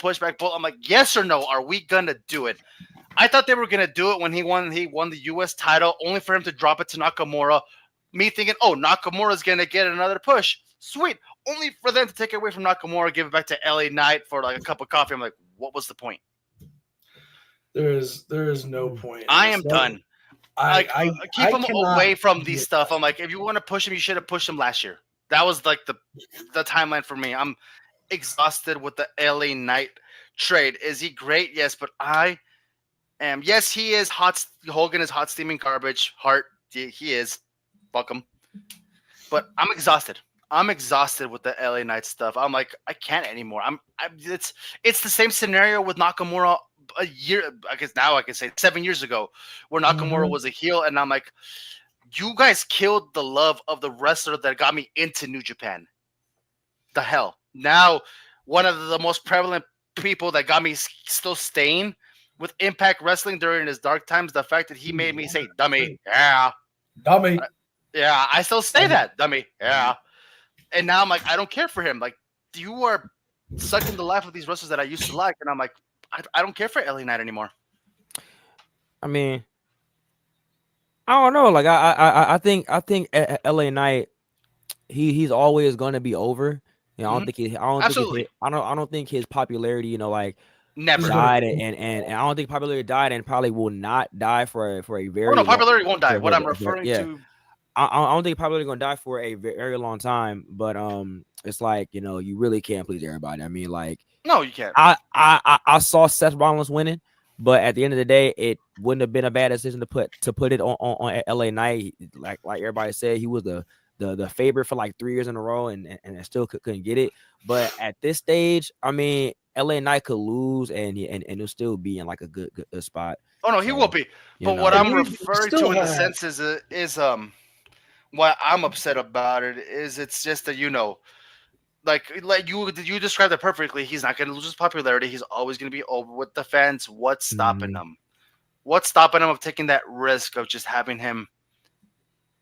I'm like, yes or no? Are we gonna do it? I thought they were gonna do it when he won the U.S. title, only for him to drop it to Nakamura. Me thinking, oh, Nakamura's gonna get another push. Sweet. Only for them to take it away from Nakamura, give it back to LA Knight for like a cup of coffee. I'm like, what was the point? There is no point. I am done. Keep him away from these stuff. I'm like, if you want to push him, you should have pushed him last year. That was like the timeline for me. I'm exhausted with the LA Knight trade. Is he great? Yes, but I am. Yes, he is hot. Hogan is hot steaming garbage. Hart, he is. Fuck him. But I'm exhausted. I'm exhausted with the LA Knight stuff. I'm like, I can't anymore. It's the same scenario with Nakamura a year. I guess now I can say 7 years ago, where Nakamura was a heel, and I'm like, you guys killed the love of the wrestler that got me into New Japan. The hell. Now, one of the most prevalent people that got me still staying with Impact Wrestling during his dark times, the fact that he made me say, dummy, yeah. Dummy. Yeah, I still say that, dummy, yeah. And now I'm like, I don't care for him. Like, you are sucking the life of these wrestlers that I used to like, and I'm like, I don't care for LA Knight anymore. I mean, I don't know. Like, I think LA Knight, he's always gonna be over. You know, I don't think his popularity, like, never died, and I don't think popularity died, and probably will not die for a very. Oh no, popularity won't die. What I'm referring to. I don't think popularity gonna die for a very long time, but it's like, you really can't please everybody. I mean, like, no, you can't. I saw Seth Rollins winning, but at the end of the day, it wouldn't have been a bad decision to put it on LA Knight. Like everybody said, he was the favorite for like 3 years in a row, and still couldn't get it. But at this stage, I mean, LA Knight could lose, and he'll still be in like a good spot. Oh no, he will be. But what I'm referring to in the sense is why I'm upset about it is it's just that, like you described it perfectly. He's not going to lose his popularity. He's always going to be over with the fans. What's stopping him? What's stopping him of taking that risk of just having him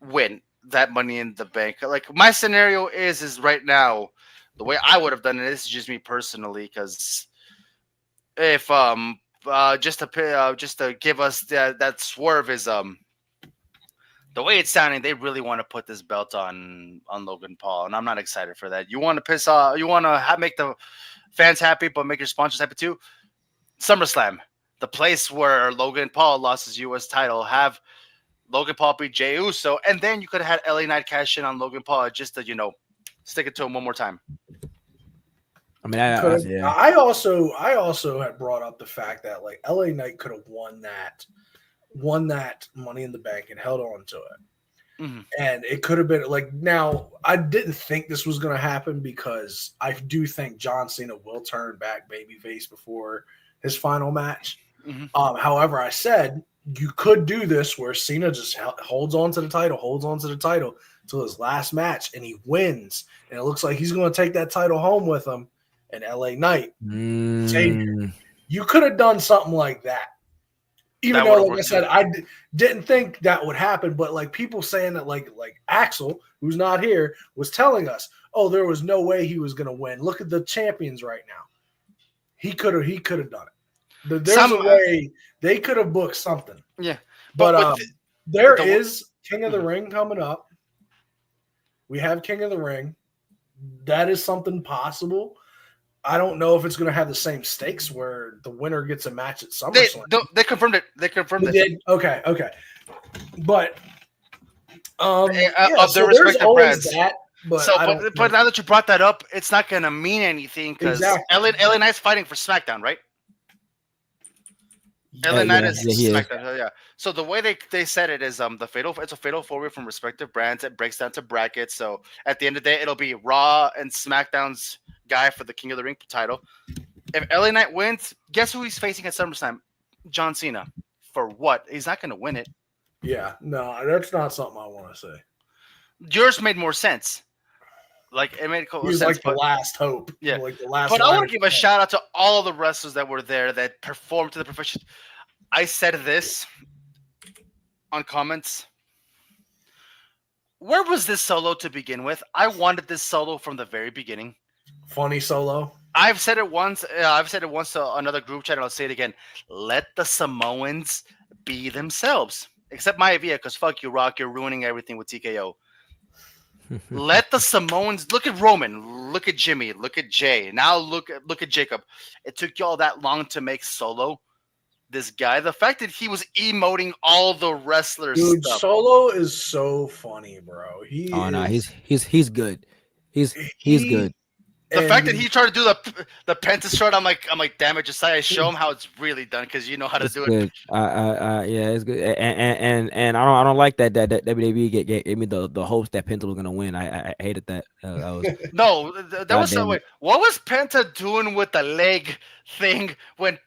win that Money in the Bank? Like, my scenario is right now, the way I would have done it, this is just me personally, because if just to give us that swerve is the way it's sounding, they really want to put this belt on Logan Paul, and I'm not excited for that. You want to piss off, you want to make the fans happy, but make your sponsors happy too. SummerSlam, the place where Logan Paul lost his U.S. title, have Logan Paul beat Jey Uso, and then you could have had LA Knight cash in on Logan Paul just to stick it to him one more time. I mean, I also had brought up the fact that like LA Knight could have won that Money in the Bank and held on to it. Mm-hmm. And it could have been like, now I didn't think this was going to happen because I do think John Cena will turn back babyface before his final match. Mm-hmm. However, I said you could do this where Cena just holds on to the title till his last match and he wins. And it looks like he's going to take that title home with him. And LA Knight, Xavier. You could have done something like that. Even though, like I said, I didn't think that would happen, but like people saying that, like Axel, who's not here, was telling us, "Oh, there was no way he was going to win. Look at the champions right now. He could have done it. There's a way they could have booked something." Yeah, but there is King of the Ring coming up. We have King of the Ring. That is something possible. I don't know if it's going to have the same stakes where the winner gets a match at SummerSlam. They confirmed it. They confirmed it. Did? Okay. But of so their respective brands. That, but now that you brought that up, it's not going to mean anything because LA Knight's fighting for SmackDown, right? LA Knight is SmackDown. Yeah. So the way they said it is it's a fatal four-way from respective brands. It breaks down to brackets. So at the end of the day, it'll be Raw and SmackDown's guy for the King of the Ring title. If LA Knight wins, guess who he's facing at SummerSlam? John Cena. For what? He's not going to win it. Yeah, no, that's not something I want to say. Yours made more sense. Like it made sense. Like the last hope. Yeah, like the last. But I want to give a shout out to all the wrestlers that were there that performed to the perfection. I said this on comments. Where was this solo to begin with? I wanted this solo from the very beginning. Funny solo. I've said it once. I've said it once to another group chat, and I'll say it again. Let the Samoans be themselves. Except Maia Villa, because fuck you, Rock. You're ruining everything with TKO. Let the Samoans look at Roman, look at Jimmy, look at Jay. Now look at Jacob. It took y'all that long to make Solo this guy. The fact that he was emoting all the wrestlers. Dude, stuff. Solo is so funny, bro. He's good. He's good. The fact that he tried to do the Penta short, I'm like, damn it, Josiah, show him how it's really done because you know how to do it. Yeah, it's good. And I don't like that WWE gave me the hopes that Penta was gonna win. I hated that. No, that was so way. What was Penta doing with the leg thing when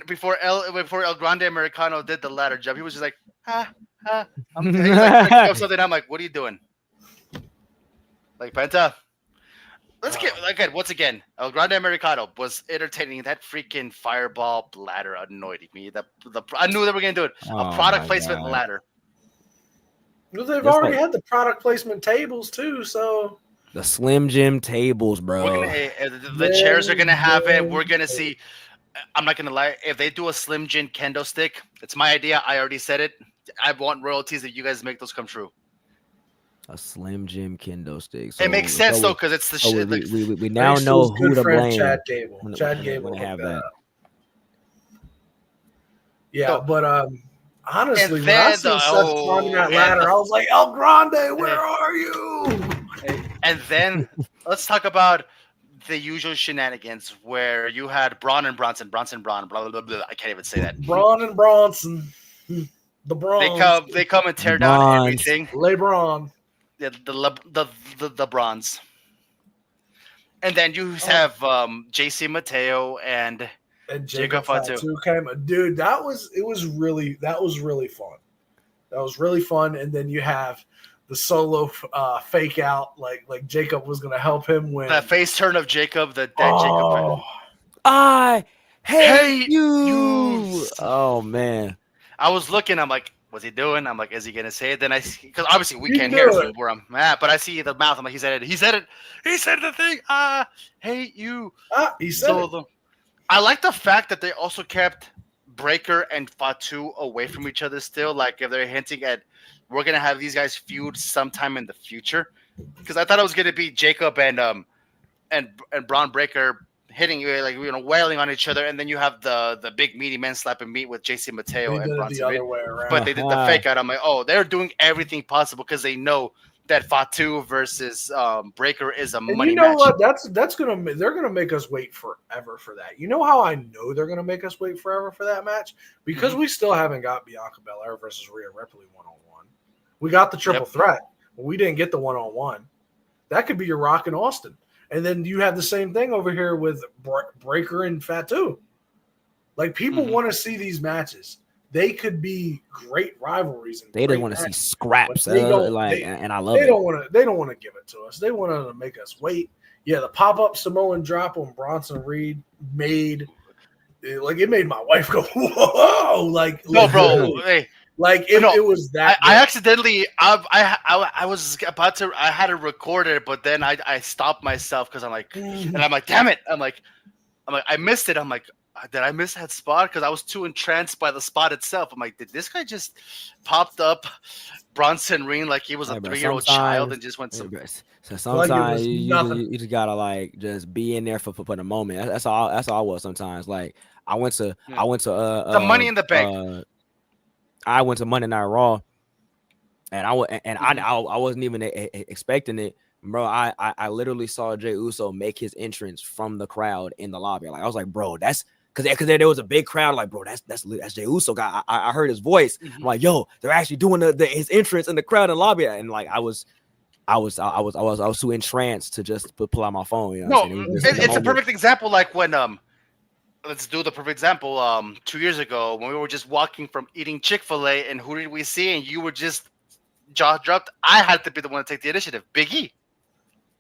before El Grande Americano did the ladder jump? He was just like, I'm like, something. I'm like, what are you doing? Like Penta. Let's get again. Once again, El Grande Americano was entertaining. That freaking fireball ladder annoyed me. I knew they were gonna do it. A product placement ladder. Well, they've already had the product placement tables too. So the Slim Jim tables, bro. The chairs are gonna have it. We're gonna see. I'm not gonna lie. If they do a Slim Jim kendo stick, it's my idea. I already said it. I want royalties if you guys make those come true. A Slim Jim kendo stick. So, it makes sense though, because it's the shit. We now know who to blame. Chad Gable. Chad Gable would have that. Yeah, so, but honestly, when I saw Seth climbing that ladder, I was like, El Grande, where are you? And then let's talk about the usual shenanigans where you had Braun and Bronson, Braun, blah blah blah. I can't even say that. Braun and Bronson, the Braun. They come and tear down everything. LeBron. Yeah, the bronze. And then you have JC Mateo and Jacob Fatu. Dude, that was really fun. That was really fun. And then you have the Solo fake out, like Jacob was gonna help him win. That face turn of Jacob, Jacob. I hate you. Oh man. I was looking, I'm like, what's he doing? I'm like, is he gonna say it? Then I see, because obviously we He can't hear knew from where I'm at, but I see the mouth. I'm like, he said it. He said it. He said the thing. Hate you. He said So it. I like the fact that they also kept Breaker and Fatu away from each other still. Like if they're hinting at we're gonna have these guys feud sometime in the future, because I thought it was gonna be Jacob and Braun Breaker hitting wailing on each other, and then you have the big meaty men slapping meat with JC Mateo They and did it Bronson the other Reed. way around. But they did the fake out. I'm like, oh, they're doing everything possible because they know that Fatu versus Breaker is a And money you know match. what? They're gonna make us wait forever for that. You know how I know they're gonna make us wait forever for that match? Because we still haven't got Bianca Belair versus Rhea Ripley 1-on-1. We got the triple threat, but we didn't get the 1-on-1. That could be your Rock and Austin. And then you have the same thing over here with Breaker and Fatu. Like people want to see these matches. They could be great rivalries. And They just want to see scraps, and I love it. They don't want to give it to us. They want to make us wait. Yeah, the pop-up Samoan drop on Bronson Reed made my wife go, whoa! Like, no, bro, really. hey. Like it was that. I accidentally, I was about to, I had to record it, but then I stopped myself because I'm like, damn it! I'm like, I missed it. I'm like, did I miss that spot? Because I was too entranced by the spot itself. I'm like, did this guy just popped up Bronson Reed like he was a 3-year-old child and just went some? So sometimes you just gotta like just be in there for the moment. That's all I was sometimes. Like I went to the Money in the Bank. I went to Monday Night Raw, and I wasn't even expecting it, bro. I literally saw Jey Uso make his entrance from the crowd in the lobby. Like I was like, bro, that's because there was a big crowd. Like, bro, that's Jey Uso guy. I heard his voice. I'm like, yo, they're actually doing his entrance in the crowd in the lobby, and like I was too entranced to just pull out my phone. You know it's a perfect example. Like when let's do the perfect example. 2 years ago, when we were just walking from eating Chick-fil-A, and who did we see? And you were just jaw dropped. I had to be the one to take the initiative. Big E.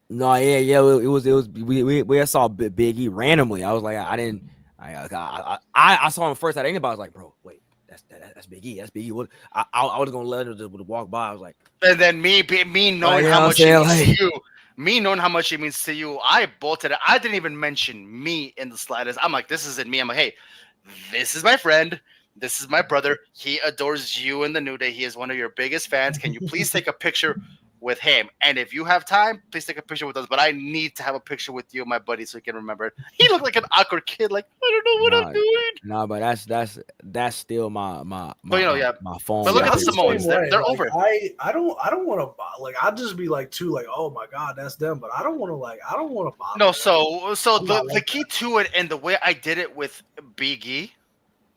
No, yeah. It was. We saw Big E randomly. I was like, I saw him first at anybody. I was like, bro, wait, that's Big E. That's Big E. What? I was gonna let him just walk by. I was like, and then me knowing how much it means to you. Me knowing how much it means to you, I bolted it. I didn't even mention me in the slightest. I'm like, this isn't me. I'm like, hey, this is my friend. This is my brother. He adores you in the New Day. He is one of your biggest fans. Can you please take a picture with him? And if you have time, please take a picture with us. But I need to have a picture with you, my buddy, so you can remember it. He looked like an awkward kid. Like, I don't know what I'm doing. No, but that's still my phone. But look at the Samoans. They're over. I don't want to like. I'd just be like oh my god, that's them. But I don't want to bother. No, so the key to it and the way I did it with Big E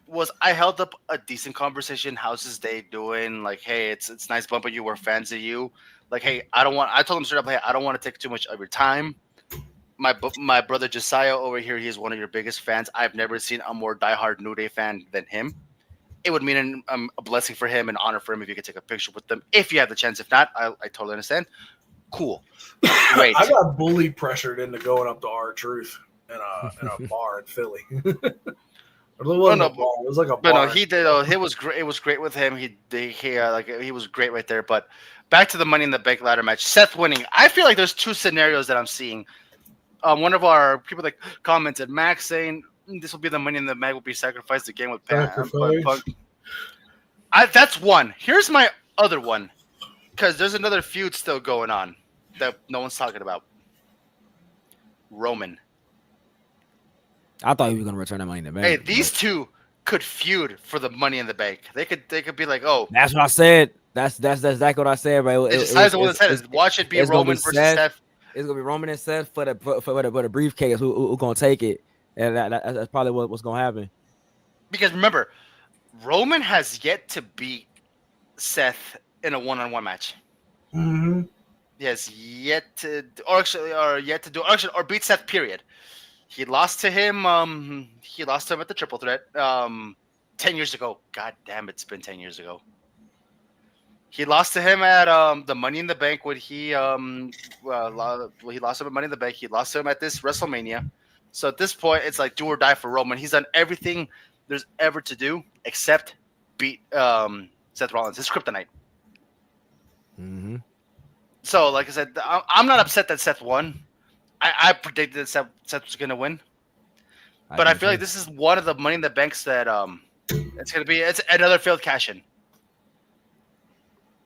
was I held up a decent conversation. How's his day doing? Like, hey, it's nice bumping you. We're fans of you. Like, hey, I told him straight up, hey, I don't want to take too much of your time. My brother Josiah over here, he's one of your biggest fans. I've never seen a more diehard New Day fan than him. It would mean a blessing for him and honor for him if you could take a picture with them. If you have the chance. If not, I totally understand. Cool. Great. I got bully pressured into going up to R-Truth in a bar in Philly. It was like a bar. But no, he did. It was great. It was great with him. He was great right there. But back to the Money in the Bank ladder match. Seth winning. I feel like there's two scenarios that I'm seeing. One of our people that commented, Max, saying this will be the Money in the Bank will be sacrificed again with Punk. That's one. Here's my other one, because there's another feud still going on that no one's talking about. Roman. I thought he was gonna return that Money in the Bank. Hey, these two could feud for the Money in the Bank. They could be like, oh, that's what I said. That's exactly what I said, bro. Watch it be Roman versus Seth. It's gonna be Roman and Seth for the briefcase. Who gonna take it? And that's probably what's gonna happen. Because remember, Roman has yet to beat Seth in a one-on-one match. Mm-hmm. He has yet to, or beat Seth. Period. He lost to him. He lost to him at the Triple Threat 10 years ago. God damn, it's been 10 years ago. He lost to him at the Money in the Bank when he lost him at Money in the Bank. He lost to him at this WrestleMania. So at this point, it's like do or die for Roman. He's done everything there's ever to do except beat Seth Rollins, his kryptonite. Mm-hmm. So, like I said, I'm not upset that Seth won. I predicted that Seth was going to win. But I feel like this is one of the Money in the Banks that it's another failed cash-in.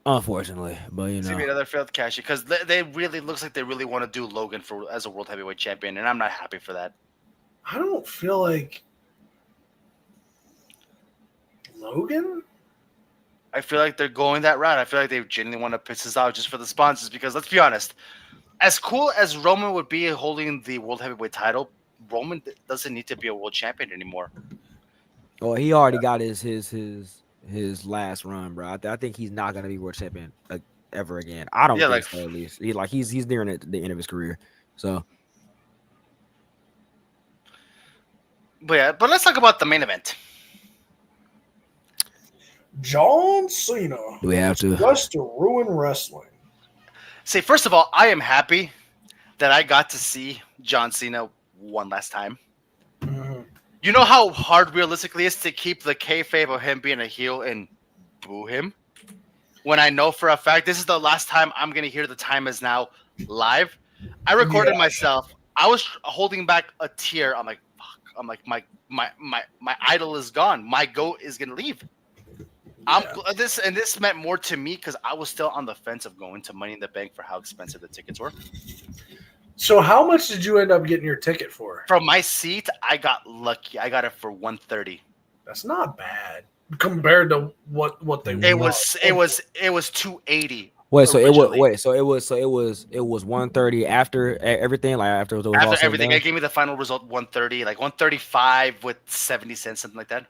Unfortunately, but It's gonna be another failed cash-in because they really looks like they really want to do Logan as a world heavyweight champion, and I'm not happy for that. I don't feel like Logan. I feel like they're going that route. I feel like they genuinely want to piss us off just for the sponsors because let's be honest, as cool as Roman would be holding the world heavyweight title, Roman doesn't need to be a world champion anymore. Well, he already got his last run, bro. I think he's not gonna be world champion ever again. I don't think so. At least he's nearing the end of his career. So, but let's talk about the main event. John Cena. Do we have to? Just to ruin wrestling. See, first of all, I am happy that I got to see John Cena one last time. Mm-hmm. You know how hard realistically it is to keep the kayfabe of him being a heel and boo him? When I know for a fact this is the last time I'm going to hear The Time Is Now live. I recorded myself. I was holding back a tear. I'm like, fuck. I'm like, my idol is gone. My GOAT is going to leave. This meant more to me because I was still on the fence of going to Money in the Bank for how expensive the tickets were. So how much did you end up getting your ticket for? From my seat, I got lucky. I got it for $130. That's not bad compared to what they. It was $280. Wait, so originally. it was 130 after everything, like after it was all After said and everything, done? it gave me the final result 130, like 135 with 70 cents, something like that.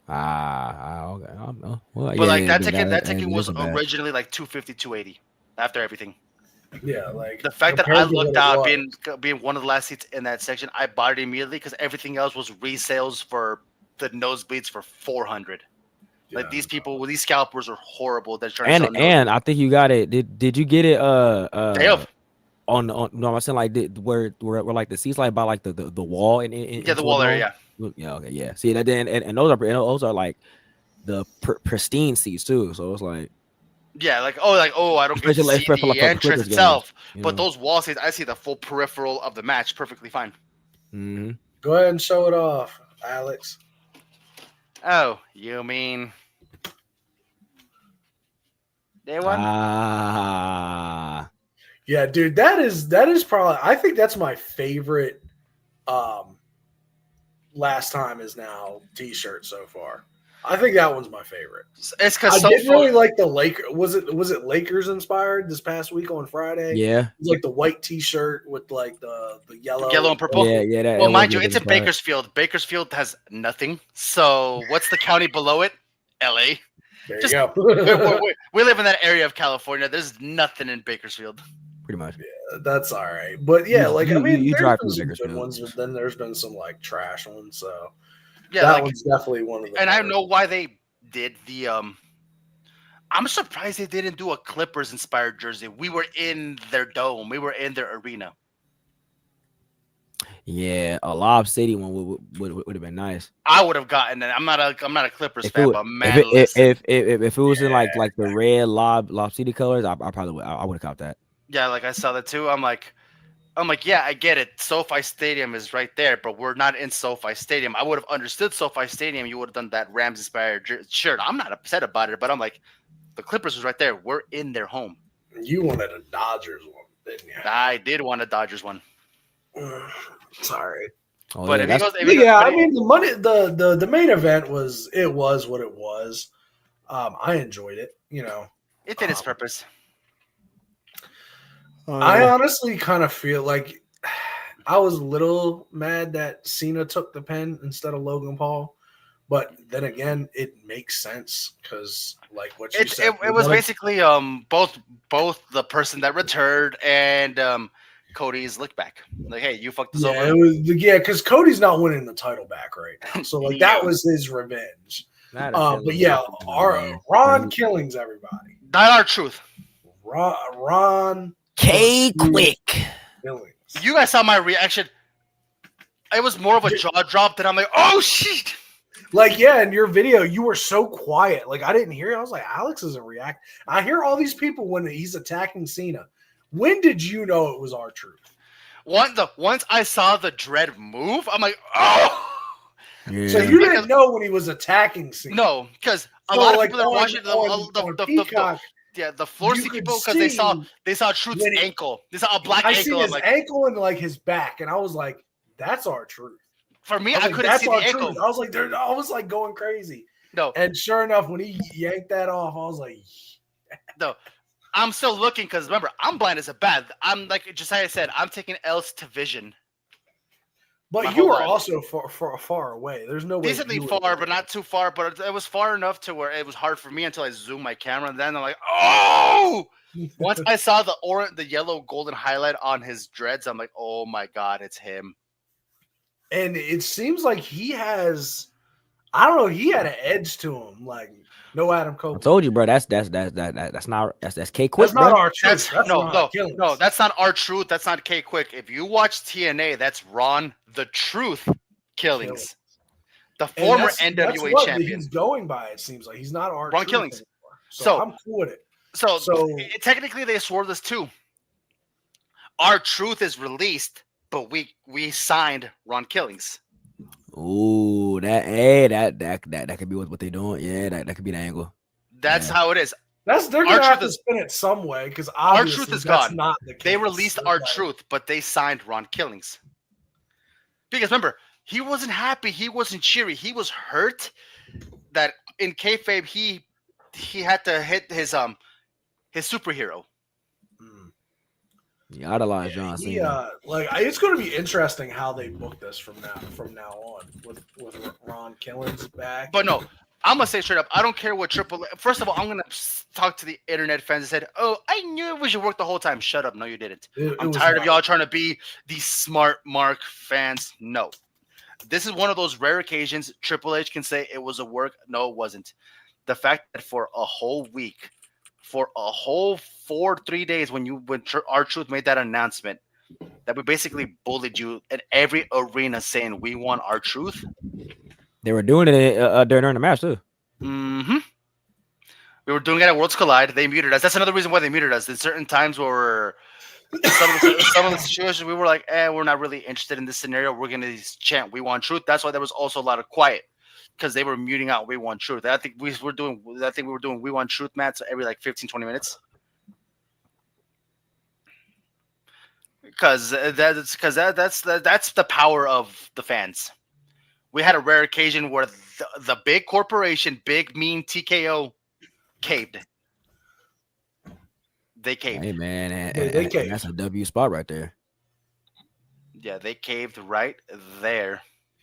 Okay. Well, But like that ticket was originally like 250, 280 after everything. Yeah, like The fact that I looked out being one of the last seats in that section, I bought it immediately because everything else was resales for the nosebleeds for $400. Like these scalpers are horrible. They're trying to sell and I think you got it. Did you get it? Damn. On no, I'm saying like where like the seats like by like the wall and The wall area. Yeah. Okay. Yeah. See that then and those are like the pristine seats too. So it's like. Yeah, I don't get to see the entrance itself, but those wall seats, I see the full peripheral of the match perfectly fine. Mm-hmm. Go ahead and show it off, Alex. Oh, you mean day one? Yeah, dude, that is probably. I think that's my favorite. Last Time Is Now T-shirt so far. I think that one's my favorite. It's because I didn't really like the Lakers. Was it Lakers inspired this past week on Friday? Yeah, it was like the white T-shirt with like the yellow and purple. Yeah. Well, mind you, it's in Bakersfield. Bakersfield has nothing. So what's the county below it? LA. There you go. We live in that area of California. There's nothing in Bakersfield. Pretty much. Yeah, that's all right. But yeah, you drive been through some Bakersfield. good ones, but then there's been some like trash ones. So yeah, that one's definitely one of them. And I know why they did the I'm surprised they didn't do a Clippers inspired jersey. We were in their dome. We were in their arena. Yeah, a Lob City one would have been nice. I would have gotten it. I'm not a Clippers fan, but man, if it was in like the red Lob City colors, I probably would have caught that. Yeah, like I saw that too. I'm like, yeah, I get it. SoFi Stadium is right there, but we're not in SoFi Stadium. I would have understood SoFi Stadium. You would have done that Rams inspired shirt. I'm not upset about it, but I'm like, the Clippers was right there. We're in their home. You wanted a Dodgers one, didn't you? I did want a Dodgers one. Sorry. Oh, But yeah, I mean the main event was what it was. I enjoyed it, It did its purpose. I honestly kind of feel like I was a little mad that Cena took the pin instead of Logan Paul, but then again, it makes sense because, like what you said, it was basically both the person that returned and Cody's look back. Like, hey, you fucked us over. Because Cody's not winning the title back right now, so like that was his revenge. But yeah, Ron Killings, everybody. Not our truth. Ron. K Quick. You guys saw my reaction. It was more of a jaw drop than I'm like, oh shit. Like, yeah, in your video, you were so quiet. Like, I didn't hear it. I was like, Alex isn't reacting. I hear all these people when he's attacking Cena. When did you know it was R-Truth? Once I saw the dread move, I'm like, oh. Yeah. So you didn't know when he was attacking Cena? No, because a So, lot of like, people that are watching on Peacock, the floor you seat could people, because they saw Truth's when he- ankle. They saw a black I ankle. see I'm his like, ankle and like his back, and I was like, "That's R-Truth." for me, I was I like, couldn't "That's see the R-Truth." ankle. I was like, I was like going crazy. No, And sure enough, when he yanked that off, I was like, no. I'm still looking because remember, I'm blind as a bat. I'm like Josiah said, I'm taking L's to vision. My "But you whole were life. also far away. There's no way Decently you would've far, been but able not too far. But it was far enough to where it was hard for me until I zoomed my camera. And then I'm like, oh! to." Once I saw the yellow golden highlight on his dreads, I'm like, oh my god, it's him. And it seems like he has, I don't know, he had an edge to him. Like no Adam I Copeland. told you, bro. That's not that's K Quick, That's not bro. R-Truth. That's no, not Killings. no, that's not R-Truth. That's not K Quick. If you watch TNA, that's Ron the Truth Killings, the And former that's NWA what champion. he's going by. It seems like he's not R-Truth Killings. anymore. So- So I'm cool with it. So, So- technically, they swore this too. R-Truth is released, but we signed Ron Killings. Ooh, that could be what they're doing. Yeah, that could be the angle. That's Yeah. how it is. They're gonna R-Truth have to is- spin it some way because R-Truth obviously is that's gone. not the case. They released It's like- R-Truth, but they signed Ron Killings. Because remember, he wasn't happy. He wasn't cheery. He was hurt that in kayfabe he had to hit his superhero. Mm. You idolize John He, Cena. it's going to be interesting how they book this from now on with Ron Killings back. But no, I'm gonna say straight up, I don't care what Triple. First of all, I'm gonna talk to the internet fans and said, "Oh, I knew it was your work the whole time." Shut up. No, you didn't. I'm tired of y'all trying to be these smart Mark fans. No, this is one of those rare occasions Triple H can say it was a work. No, it wasn't. The fact that for a whole week, for a whole 3 days, when R-Truth made that announcement, that we basically bullied you in every arena saying we want R-Truth. They were doing it during the match too. Mm-hmm. We were doing it at Worlds Collide. They muted us. That's another reason why they muted us. There's certain times where some of the situations we were like, we're not really interested in this scenario. We're gonna chant "We want truth." That's why there was also a lot of quiet because they were muting out "We want truth." I think we were doing "We want truth" mats every like 15, 20 minutes. Because that's the power of the fans. We had a rare occasion where the big corporation, big mean TKO, caved. They caved. Hey man, They and caved. that's a W spot right there. Yeah, they caved right there.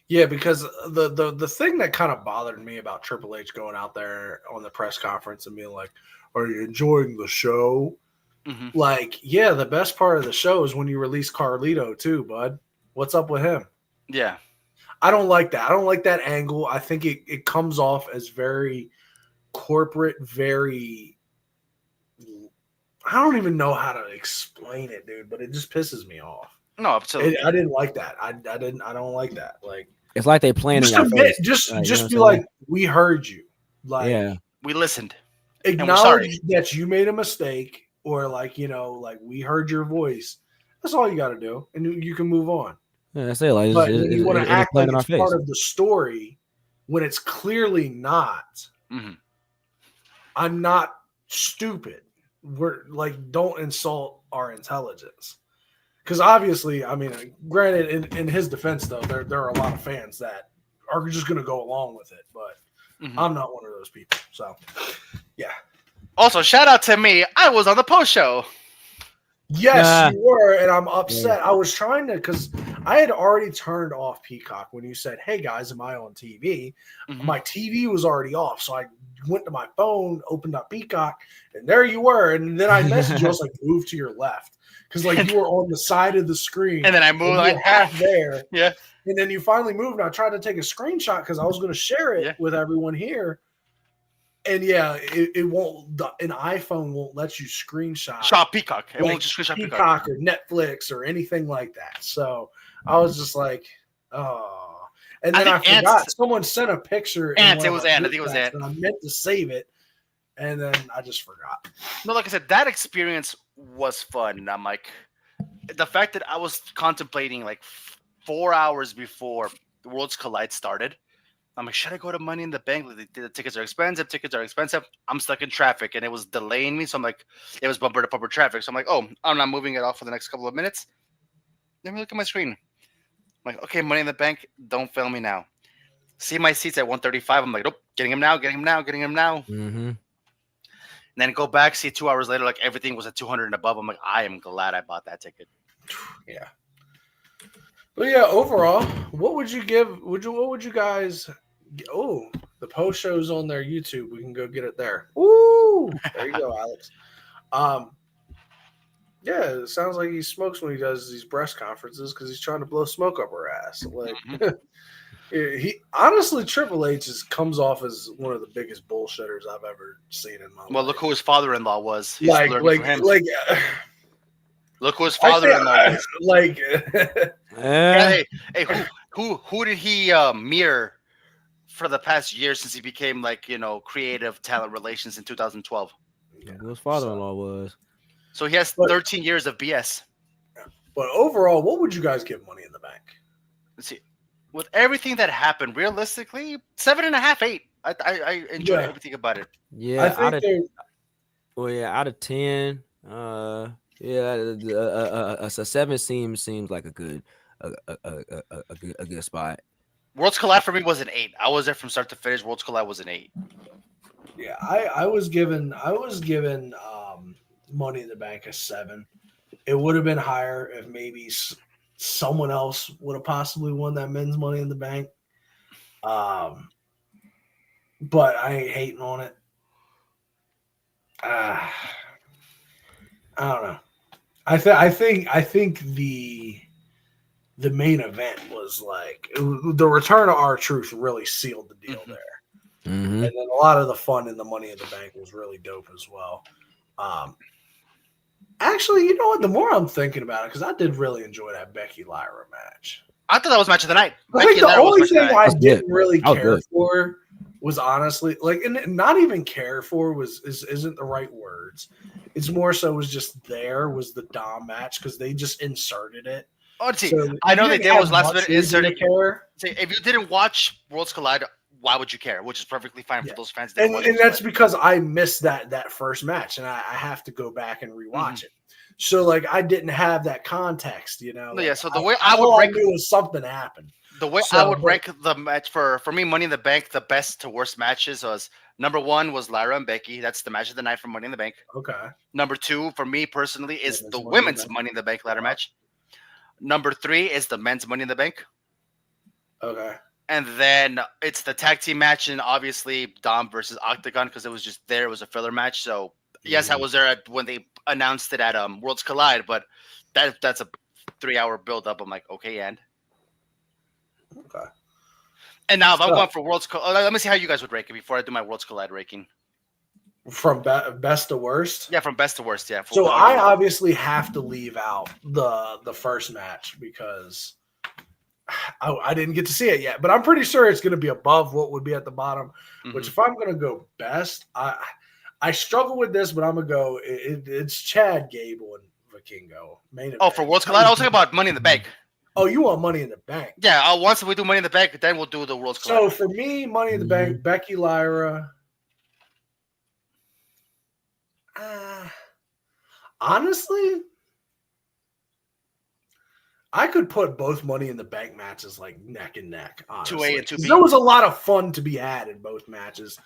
Yeah, because the thing that kind of bothered me about Triple H going out there on the press conference and being like, "Are you enjoying the show?" Mm-hmm. Like, yeah, the best part of the show is when you release Carlito too, bud. What's up with him? Yeah. I don't like that. I don't like that angle. I think it comes off as very corporate, very. I don't even know how to explain it, dude, but it just pisses me off. No, absolutely. I didn't like that. I don't like that. Like, It's like they playing in just your admit, face. just you know just what be I'm like, saying? we heard you. Like, Yeah. We listened. acknowledge that you made a mistake, or like, like we heard your voice. That's all you got to do, and you can move on. Yeah, that's it. Like, But when you want to act like playing in our it's face. part of the story when it's clearly not, Mhm. I'm not stupid. We're like, don't insult our intelligence. Because obviously, I mean, granted, in his defense, though, there are a lot of fans that are just going to go along with it. But Mhm. I'm not one of those people. So, yeah. Also, shout out to me. I was on the post show. Yes, you were, and I'm upset. Yeah. I was trying to, because I had already turned off Peacock when you said, "Hey guys, am I on TV?" Mhm. My TV was already off, so I went to my phone, opened up Peacock, and there you were. And then I messaged you, I was like, "Move to your left," because like you were on the side of the screen, And then I and moved you like were half there. Yeah. And then you finally moved, and I tried to take a screenshot because I was going to share it Yeah. with everyone here. And yeah, it won't. An iPhone won't let you screenshot Shop Peacock. It like won't just screenshot Peacock. Peacock or Netflix or anything like that. So I was just like, oh. And then I think forgot. Ants- Someone sent a picture. Ants, it was Ant. I think it was Ant. And I meant to save it, and then I just forgot. No, like I said, that experience was fun. And I'm like, the fact that I was contemplating like 4 hours before the Worlds Collide started. I'm like, should I go to Money in the Bank? The tickets are expensive. I'm stuck in traffic, and it was delaying me. So I'm like, it was bumper to bumper traffic. So I'm like, oh, I'm not moving it off for the next couple of minutes. Let me look at my screen. I'm like, okay, Money in the Bank. Don't fail me now. See my seats at 135. I'm like, nope, getting him now. Mm-hmm. And then go back, see 2 hours later, like everything was at 200 and above. I'm like, I am glad I bought that ticket. Yeah. But yeah, overall, what would you give? What would you guys? Oh, the post show's on their YouTube. We can go get it there. Woo! There you go, Alex. Yeah, it sounds like he smokes when he does these press conferences because he's trying to blow smoke up her ass. Like, he honestly, Triple H comes off as one of the biggest bullshitters I've ever seen in my life. Well, look who his father-in-law was. He's Like, learning from him. Look who his I father-in-law was. Like, Yeah, hey, who did he mirror for the past year since he became like creative talent relations in 2012? Who his father-in-law was. So he has 13 years of BS. But overall, what would you guys give Money in the Bank? Let's see. With everything that happened, realistically, 7.5, 8. I enjoy everything about it. Yeah, out of 10, a 7 seems like a good spot. Worlds Collide for me was an 8. I was there from start to finish. Worlds Collide was an 8. Yeah, I was given Money in the Bank a 7. It would have been higher if maybe someone else would have possibly won that men's Money in the Bank. But I ain't hating on it. I don't know. I think the main event was like the return of R-Truth really sealed the deal there. Mm-hmm. And then a lot of the fun in the Money in the Bank was really dope as well. Actually, you know what? The more I'm thinking about it, because I did really enjoy that Becky Lyra match. I thought that was match of the night. I think the only thing I didn't really That was care good. for was honestly and not even care for isn't the right words. It's more so was just was the Dom match because they just inserted it. Oh, see, So I know you they didn't did was have last much minute reason to inserting. care. See, if you didn't watch Worlds Collide, why would you care? Which is perfectly fine for those fans. That And, didn't watch and Worlds that's Collide. because I missed that first match, and I have to go back and rewatch it. So like I didn't have that context, No, Like, yeah, so the way I would all rank I knew was something happened. the way I would rank the match for me, Money in the Bank, the best to worst matches was number 1 was Lyra and Becky. That's the match of the night for Money in the Bank. Okay. Number 2 for me personally is Women's the Money in the women's Bank. Money in the Bank ladder match. Number 3 is the men's Money in the Bank. Okay. And then it's the tag team match, and obviously Dom versus Octagon because it was just there. It was a filler match. So yes, I was there when they announced it at Worlds Collide, but that's a 3-hour build up. I'm like, okay, and Okay. And now if I'm going for Worlds Collide, let me see how you guys would rank it before I do my Worlds Collide ranking. From best to worst? Yeah, from best to worst, yeah. So I obviously have to leave out the first match because I didn't get to see it yet, but I'm pretty sure it's going to be above what would be at the bottom. Which, if I'm going to go best, I struggle with this, but I'm going to go. It's Chad Gable and Vikingo. For Worlds Collide, I was talking about Money in the Bank. Oh, you want Money in the Bank? Yeah. Once we do Money in the Bank, then we'll do the Worlds Collide. So for me, Money in the Bank, Becky Lyra. Honestly, I could put both Money in the Bank matches like neck and neck. Honestly. 2A and 2B. There was a lot of fun to be had in both matches.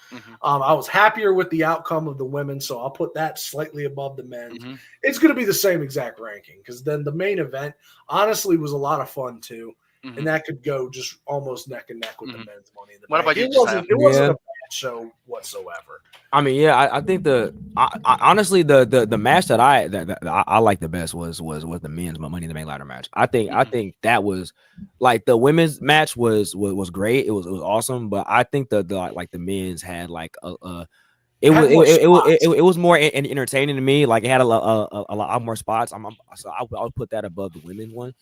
I was happier with the outcome of the women, so I'll put that slightly above the men's. It's going to be the same exact ranking because then the main event honestly was a lot of fun too. And that could go just almost neck and neck with the men's Money in the Bank. What about you? It wasn't a bad show whatsoever. I mean, yeah, I think honestly the match that I like the best was the men's Money in the Bank ladder match. I think that was like the women's match was great. It was awesome, but I think the men's had like it was more entertaining to me. Like it had a lot more spots. So I would put that above the women's one.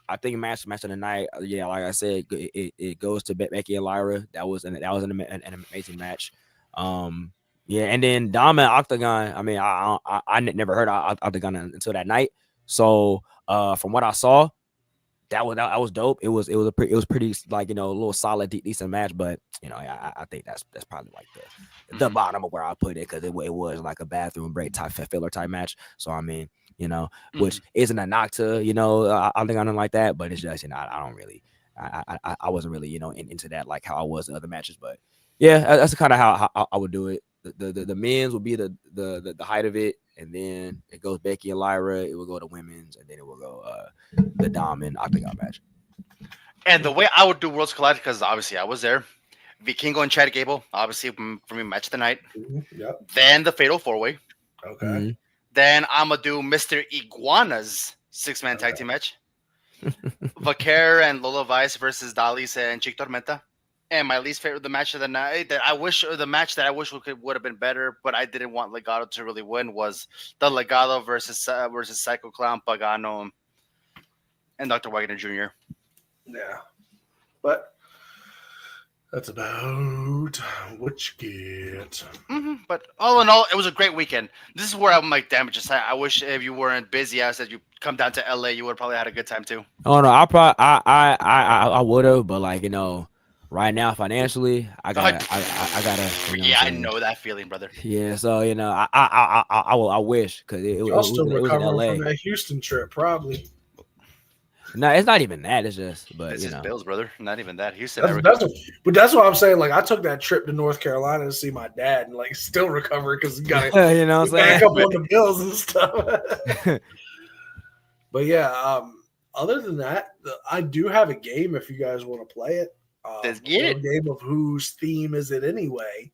I think match of the night. Yeah, like I said, it goes to Becky and Lyra. That was an amazing match. Yeah, and then Dom and Octagon. I mean, I never heard of Octagon until that night. So from what I saw, that was dope. It was pretty like, you know, a little solid, decent match. But you know, I think that's probably like the bottom of where I put it, because it was like a bathroom break type filler type match. So I mean, you know, which isn't a knock to, you know, I think I don't like that, but it's just, you know, I don't really, I wasn't really, you know, into that like how I was in other matches. But yeah, that's kind of how I would do it. The men's would be the height of it, and then it goes Becky and Lyra. It will go to women's, and then it will go the Dom and Octagon match. And the way I would do Worlds Collide, because obviously I was there, Vikingo and Chad Gable, obviously for me, match of the night. Yep. Then the Fatal 4-Way. Okay. Mm-hmm. Then I'm gonna do Mr. Iguana's 6-man tag team match. Vaquer and Lola Vice versus Dalis and Chick Tormenta. And my least favorite, the match of the night that I wish would have been better, but I didn't want Legado to really win, was the Legado versus Psycho Clown, Pagano, and Dr. Wagner Jr. Yeah, but that's about what you get. But all in all, it was a great weekend. This is where I'm like, damn it, just I wish if you weren't busy, I said you come down to LA, you would probably had a good time too. Oh no, I would have, but like, you know, right now financially, I gotta. You know, yeah, I know that feeling, brother. Yeah, so you know, I wish, because it was still in recovering LA. from that Houston trip, probably. No, it's not even that. It's just, but It's you his know, bills, brother. Not even that. Houston. But that's what I'm saying. Like, I took that trip to North Carolina to see my dad, and like still recover because he got to you know what I'm back saying? up on the bills and stuff. But yeah, other than that, I do have a game if you guys want to play it. Let's get it. A game of whose theme is it anyway?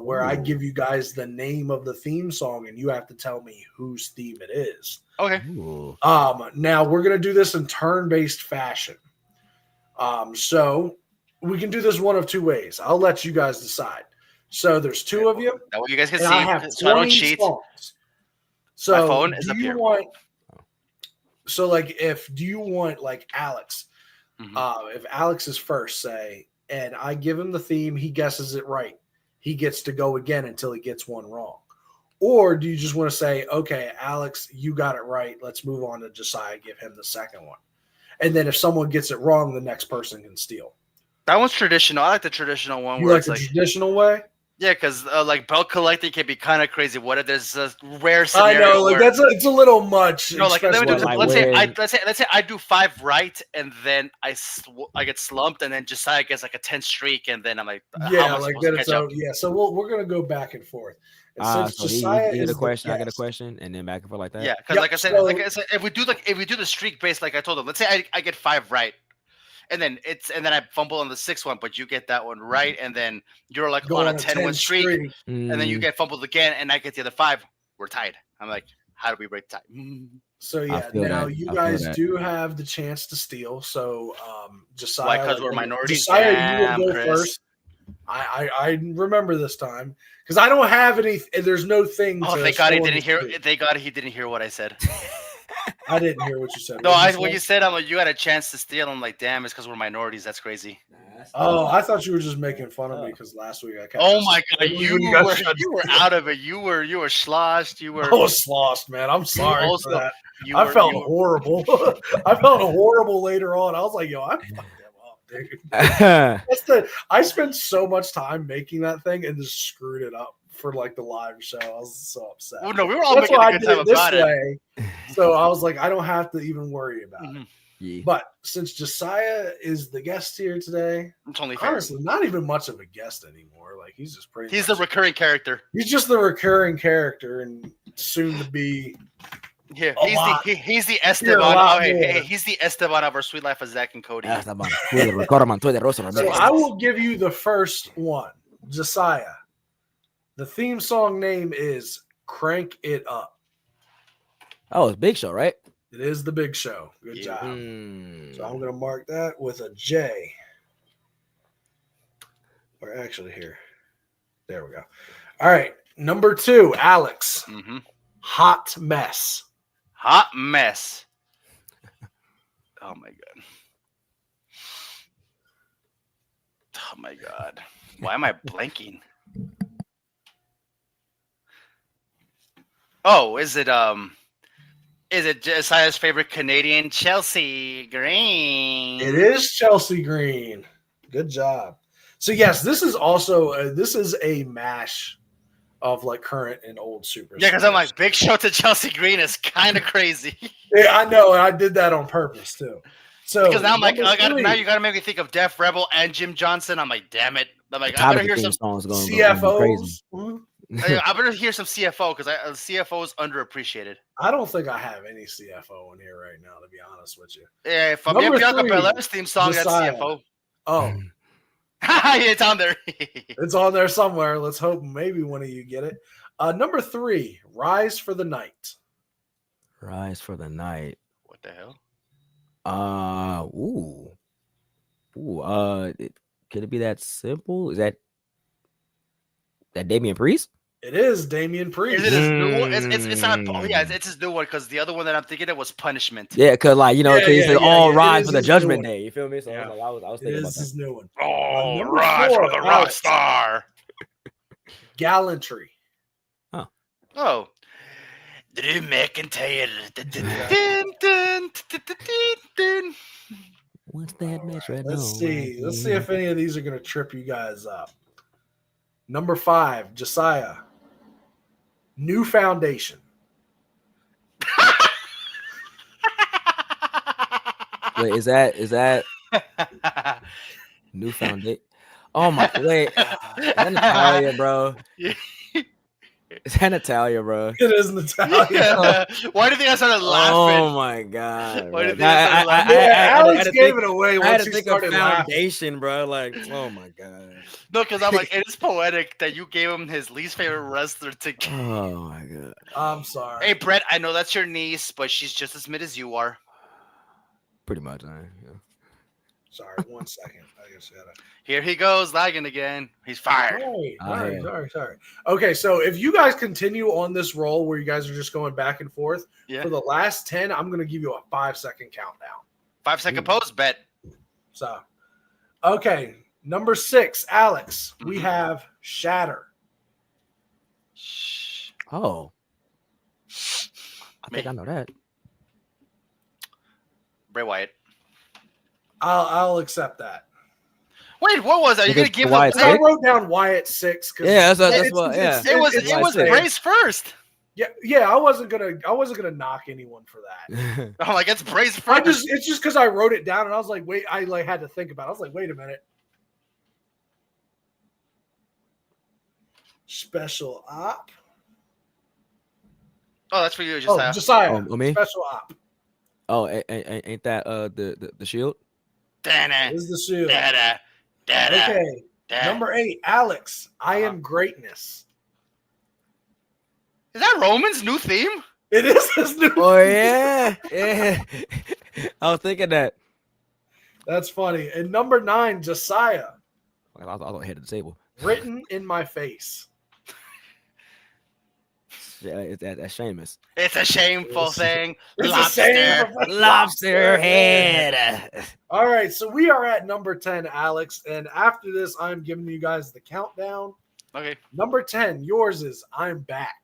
Where I give you guys the name of the theme song, and you have to tell me whose theme it is. Okay. Ooh. Now we're gonna do this in turn-based fashion. So we can do this one of two ways. I'll let you guys decide. So there's two of you. That way you guys can and see. I have So I don't 20 cheat. songs. So My phone is do up you here. want? So like, do you want like Alex? Mm-hmm. If Alex is first, say, and I give him the theme, he guesses it right, he gets to go again until he gets one wrong. Or do you just want to say, okay, Alex, you got it right, let's move on to Josiah, give him the second one. And then if someone gets it wrong, the next person can steal. That one's traditional. I like the traditional one. You where like it's the like, traditional way? yeah, because like belt collecting can be kind of crazy. What if there's a rare scenario? I know, like where, it's a little much. no, like let me do, like let's when- say I do 5 right, and then I get slumped, and then Josiah gets like a 10 streak, and then I'm like, how am Yeah, I like supposed to that. catch It's up? yeah. So we're gonna go back and forth. And since So Josiah you get is a question, the I get a guest, question, and then back and forth like that. Yeah, because Yep, like I said, if we do the streak based, like I told him, let's say I get 5 right, and then I fumble on the 6th one, but you get that one right, and then you're like go on a 10-win streak, and then you Mm, get fumbled again, and I get the other 5. We're tied. I'm like, how do we break tie? So I yeah, feel now that. you I feel guys that. do have the chance to steal. So Josiah, Why? Because we're minorities. Josiah, Damn, you will go Chris. first. I remember this time because I don't have any. There's no thing. Oh, to thank God he score didn't this hear. streak. Thank God he didn't hear what I said. I didn't hear what you said. No, What'd when say? you said I'm like, you had a chance to steal. I'm like, damn, it's because we're minorities. That's crazy. Oh, I thought you were just making fun of me because last week I kept. Oh my God, When you got were shut out of it. You were sloshed. You were. I was lost, man. I'm sorry also- for that. You I were, felt you were- horrible. I felt horrible later on. I was like, yo, I fucked them up, dude. I spent so much time making that thing and just screwed it up for like the live show. I was so upset. Well, no, we were all That's making why a I good did time it this about it. way. So I was like, I don't have to even worry about it. Mhm. yeah. But since Josiah is the guest here today, It's only fair. honestly, not even much of a guest anymore. Like he's just pretty. He's the much, recurring character. he's just the recurring character and soon to be. Yeah, A lot. he's the You're a Esteban. lot Oh, hey, more. he's the Esteban of our Sweet Life of Zach and Cody. Ah, está mal. Recorda, Mantua de Rosa, So Ramirez. I will give you the first one, Josiah. The theme song name is "Crank It Up." Oh, it's Big Show, right? It is the Big Show. Good Yeah. job. Mm. So I'm going to mark that with a J. Or actually here. There we go. All right. Number 2, Alex. Mm-hmm. Hot Mess. Hot mess. Oh my god. Oh my god. Why am I blanking? Oh, is it Josiah's favorite Canadian, Chelsea Green? It is Chelsea Green. Good job. So yes, this is also this is a mash of like current and old superstars. Yeah, because I'm like, Big Show to Chelsea Green is kind of crazy. Yeah, I know, and I did that on purpose too. So Because now I'm like, number now three, you got to make me think of Def Rebel and Jim Johnson. I'm like, damn it. I'm like, I Top better of the hear theme some. song's gonna go crazy. CFOs. I better hear some CFO because CFO is underappreciated. I don't think I have any CFO in here right now, to be honest with you. Yeah, if I'm Number Bianca three, Belair's theme song, Josiah. that's CFO. Oh, Yeah, it's on there. it's on there somewhere. Let's hope maybe one of you get it. Number 3, Rise for the Night. Rise for the Night. What the hell? Could it be that simple? Is that Damian Priest? It is Damian Priest. Is it his new one? It's not. Oh, yeah, it's his new one because the other one that I'm thinking of was Punishment. Yeah, because like he said, all It rise is for the his Judgment new Day. You feel me? So Yeah. I was It thinking about is that. his new one. Oh, number rise 4, for the rock Alex. star. Gallantry. Oh. Drew McIntyre. Dun, dun, dun. What's that match right now? Let's see. Let's see if any of these are going to trip you guys up. Number 5, Josiah. New Foundation. Wait, is that New Foundation? Oh my! Wait, is that Natalia, bro? Is that Natalia, bro? It is Natalia. Yeah. Why do you think I started laughing? Oh my god! Why bro. did they start laughing? Alex gave think, it away I had once to he think of started laughing. foundation, bro. Like, oh my god! No, because I'm like, it is poetic that you gave him his least favorite wrestler to. Oh my god! I'm sorry. Hey, Brett, I know that's your niece, but she's just as mid as you are. Pretty much, yeah. Sorry, 1 second. I just gotta. Here he goes, lagging again. He's fired. Sorry. Okay, so if you guys continue on this roll where you guys are just going back and forth, Yeah. for the last 10, I'm going to give you a 5-second countdown. 5-second pose, bet. So, okay, number 6, Alex, we Mhm. have Shatter. Shh. Oh, I think Me. I know that. Bray Wyatt. I'll accept that. Wait, what was that? You're gonna Because give Wyatt the? I Six? wrote down Wyatt 6. Yeah, that's it's- what. it's- Yeah, It was it's- Bray's first. Yeah. I wasn't gonna knock anyone for that. I'm like, it's Bray's first. It's just because I wrote it down and I was like, wait, I like had to think about it. I was like, wait a minute. Special op. Oh, that's for you, Oh, Josiah. Josiah. Oh, me? Special op. Oh, ain't that the shield? Da-da, Is the shield. da-da, da-da, Okay. da-da. Number 8, Alex. I am greatness. Is that Roman's new theme? It is his new. Oh yeah. I was thinking that. That's funny. And number 9, Josiah. I was ahead of the table. Written in my face. Yeah, that's Sheamus. It's a shameful thing. It's a Lobster. shame. Lobster head. All right, so we are at number 10, Alex. And after this, I'm giving you guys the countdown. Okay. Number 10, yours is I'm back.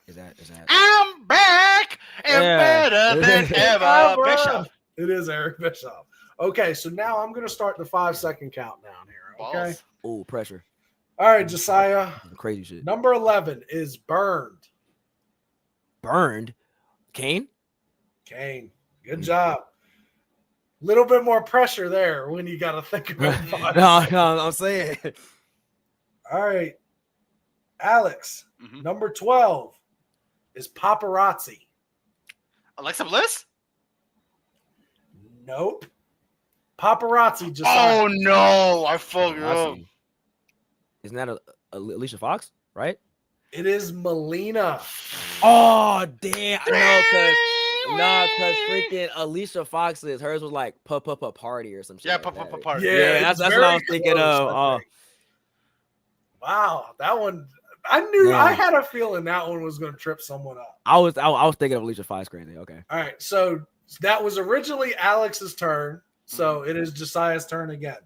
Is that? I'm back and Yeah. better than ever. Bro. Bishop. It is Eric Bischoff. Okay, so now I'm going to start the 5-second countdown here. Okay. Balls. Oh, pressure. All right, Josiah. Crazy shit. Number 11 is Burned. Burned. Kane. Kane. Good job. Little bit more pressure there when you got to think about it. No, I'm saying. All right. Alex, Mhm. number 12 is Paparazzi. Alexa Bliss? Nope. Paparazzi just Oh no, I fucked up. Paparazzi. Isn't that a Alicia Fox, right? It is Melina. Oh damn! Because freaking Alicia Fox's hers was like pup party or some shit. Yeah, like that. party. Yeah, it's that's what very I was thinking close, of. I Oh, think. Wow, that one I knew I Man. had a feeling that one was going to trip someone up. I was thinking of Alicia Fox crazy. Okay. All right, so that was originally Alex's turn. So it is Josiah's turn again.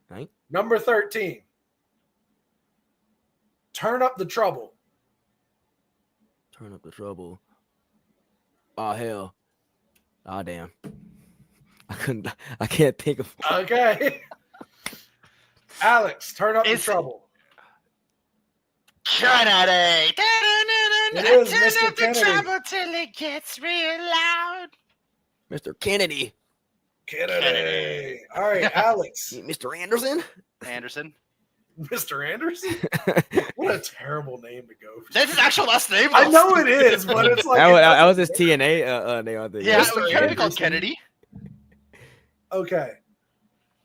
Right. Number 13. Turn up the trouble. Turn up the trouble. Oh hell. Oh damn. I can't think of Okay. Alex, turn up the It's- trouble. Kennedy. It is Turn Mr. up the Kennedy. trouble till it gets real loud. Mr. Kennedy. Kennedy. All right, Alex. Mr. Anderson. Anderson. Mr. Anderson? What a terrible name to go for. That's his actual last name. I though. know it is, but it's like that was his TNA name. I think. Yeah, Mr. we can't be called Anderson. Kennedy. Okay.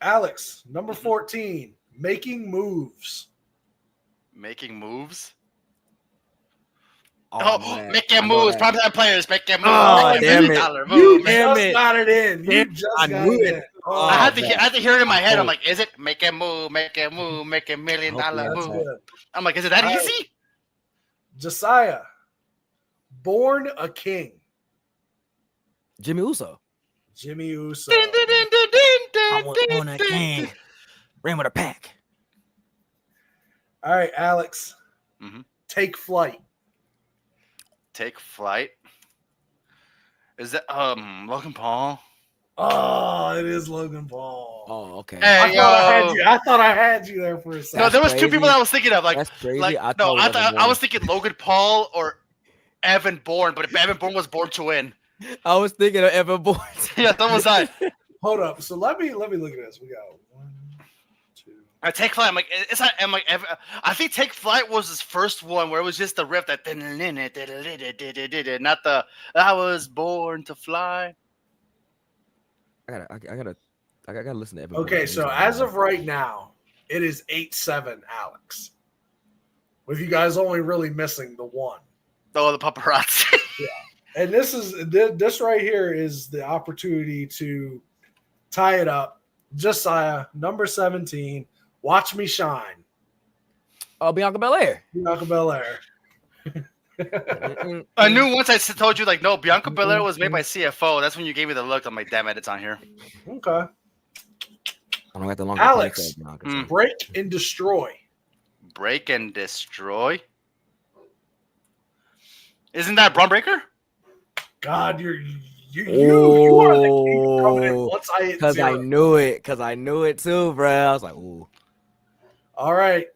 Alex, number 14. Making moves. Making moves. Oh, Oh, man. making I know moves. that. Primetime players making moves. Oh, Making damn $1 it. million You move. Damn just it. got it in. You Damn, just I got knew it in. it. Oh, I had to man. hear it in my head. I'm like, is it make a move, make a move, make $1 million Okay, That's move? good. I'm like, is it that All right. easy? Josiah, born a king. Jimmy Uso. Jimmy Uso. Dun, dun, dun, dun, dun, I dun, was dun, on a dun, king. dun. Ran with a pack. All right, Alex, Mhm. take flight. Take flight. Is that Logan Paul? Oh, it is Logan Paul. Oh, okay. Hey, I thought I had you there for a second. No, there was two crazy. people that I was thinking of. Like, That's crazy. like I no, thought it I was was thinking Logan Paul or Evan Bourne, but if Evan Bourne was born to win, I was thinking of Evan Bourne. yeah, that was I. Hold up. So let me look at this. We got 1, 2. I take flight. I'm like, it's not. I'm like, I think Take Flight was his first one where it was just the riff that, not the I was born to fly. I gotta listen to Evan. Okay, Bourne. so as of right now, it is 8-7, Alex. With you guys only really missing the one. Oh, the paparazzi. And this right here is the opportunity to tie it up. Josiah, number 17. Watch me shine. Oh, Bianca Belair. Bianca Belair. I knew once I told you like, no, Bianca Belair was made by CFO. That's when you gave me the look. I'm like, damn it, it's on here. Okay. I don't got the longer Alex. playset, Bianca, Hmm. so. Break and destroy. Break and destroy. Isn't that Braun Breaker? God, you are the king coming in Oh, once I hit Cause I 0. knew it. Cause I knew it too, bro. I was like, ooh. All right.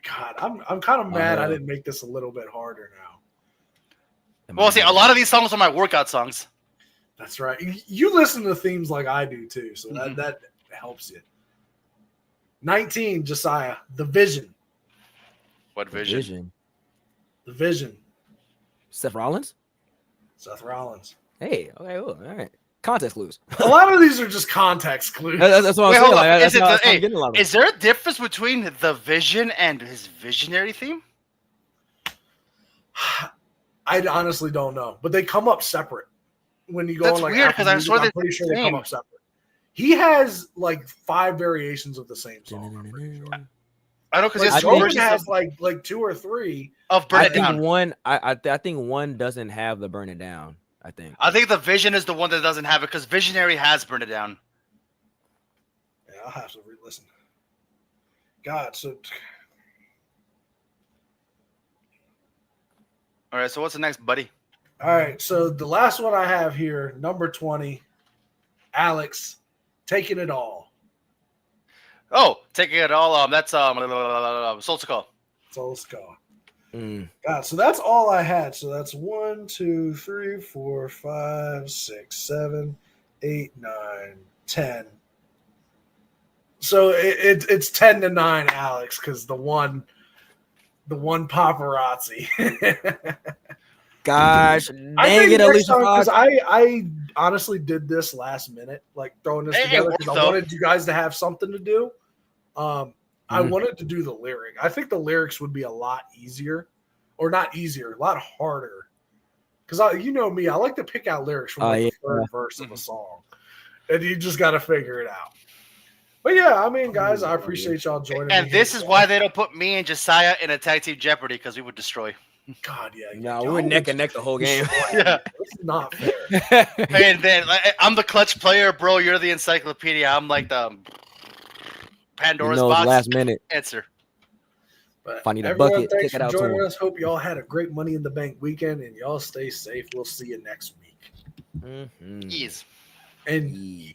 God, I'm kind of mad I yeah. didn't make this a little bit harder now. Well, see, a lot of these songs are my workout songs. That's right. You listen to themes like I do too, so Mhm. that helps you. 19, Josiah, The Vision. What vision? Vision. The Vision. Seth Rollins. Seth Rollins. Hey, okay, ooh, all right. Context clues. A lot of these are just context clues. That's what Wait, I'm saying. hold Like, up. that's Is it how- the- that's how I'm hey, getting a lot of Is there a difference between the vision and his visionary theme? I honestly don't know, but they come up separate when you go That's on like weird, Apple 'cause I Music, swear I'm they're pretty sure they come same. up separate. He has like 5 variations of the same song. I'm pretty sure. I know because Like there's two Roman versions has like 2 or 3. of Burn I It think Down. one. I think one doesn't have the burn it down. I think. I think the vision is the one that doesn't have it because Visionary has Burn It Down. Yeah, I'll have to re-listen. God, so All right, so what's the next, buddy? all right. So the last one I have here, number 20, Alex, Taking It All. Oh, taking it all. That's Soul to Call. So let's go. Mm. God, so that's all I had. So that's 1, 2, 3, 4, 5, 6, 7, 8, 9, 10. So it's 10-9, Alex, because the one paparazzi. Gosh, I dang think it, next Alicia time, because Fox. I honestly did this last minute, like throwing this It together worked, because I though. wanted you guys to have something to do. I Mhm. wanted to do the lyric. I think the lyrics would be a lot easier, or not easier, a lot harder. Because you know me, I like to pick out lyrics from Oh, like yeah. the third verse of a Mhm. song, and you just got to figure it out. But yeah, I mean, guys, I appreciate y'all joining me. And this is why they don't put me and Josiah in a tag team Jeopardy, because we would destroy. God, yeah. No, we were neck and neck the whole game. Yeah. It's not fair. And then I'm the clutch player, bro. You're the encyclopedia. I'm like the Pandora's box last minute answer. But If I need a everyone, bucket, thanks kick it for out to joining him. us. Hope y'all had a great Money in the Bank weekend, and y'all stay safe. We'll see you next week. Mhm. Ease. And Yeah.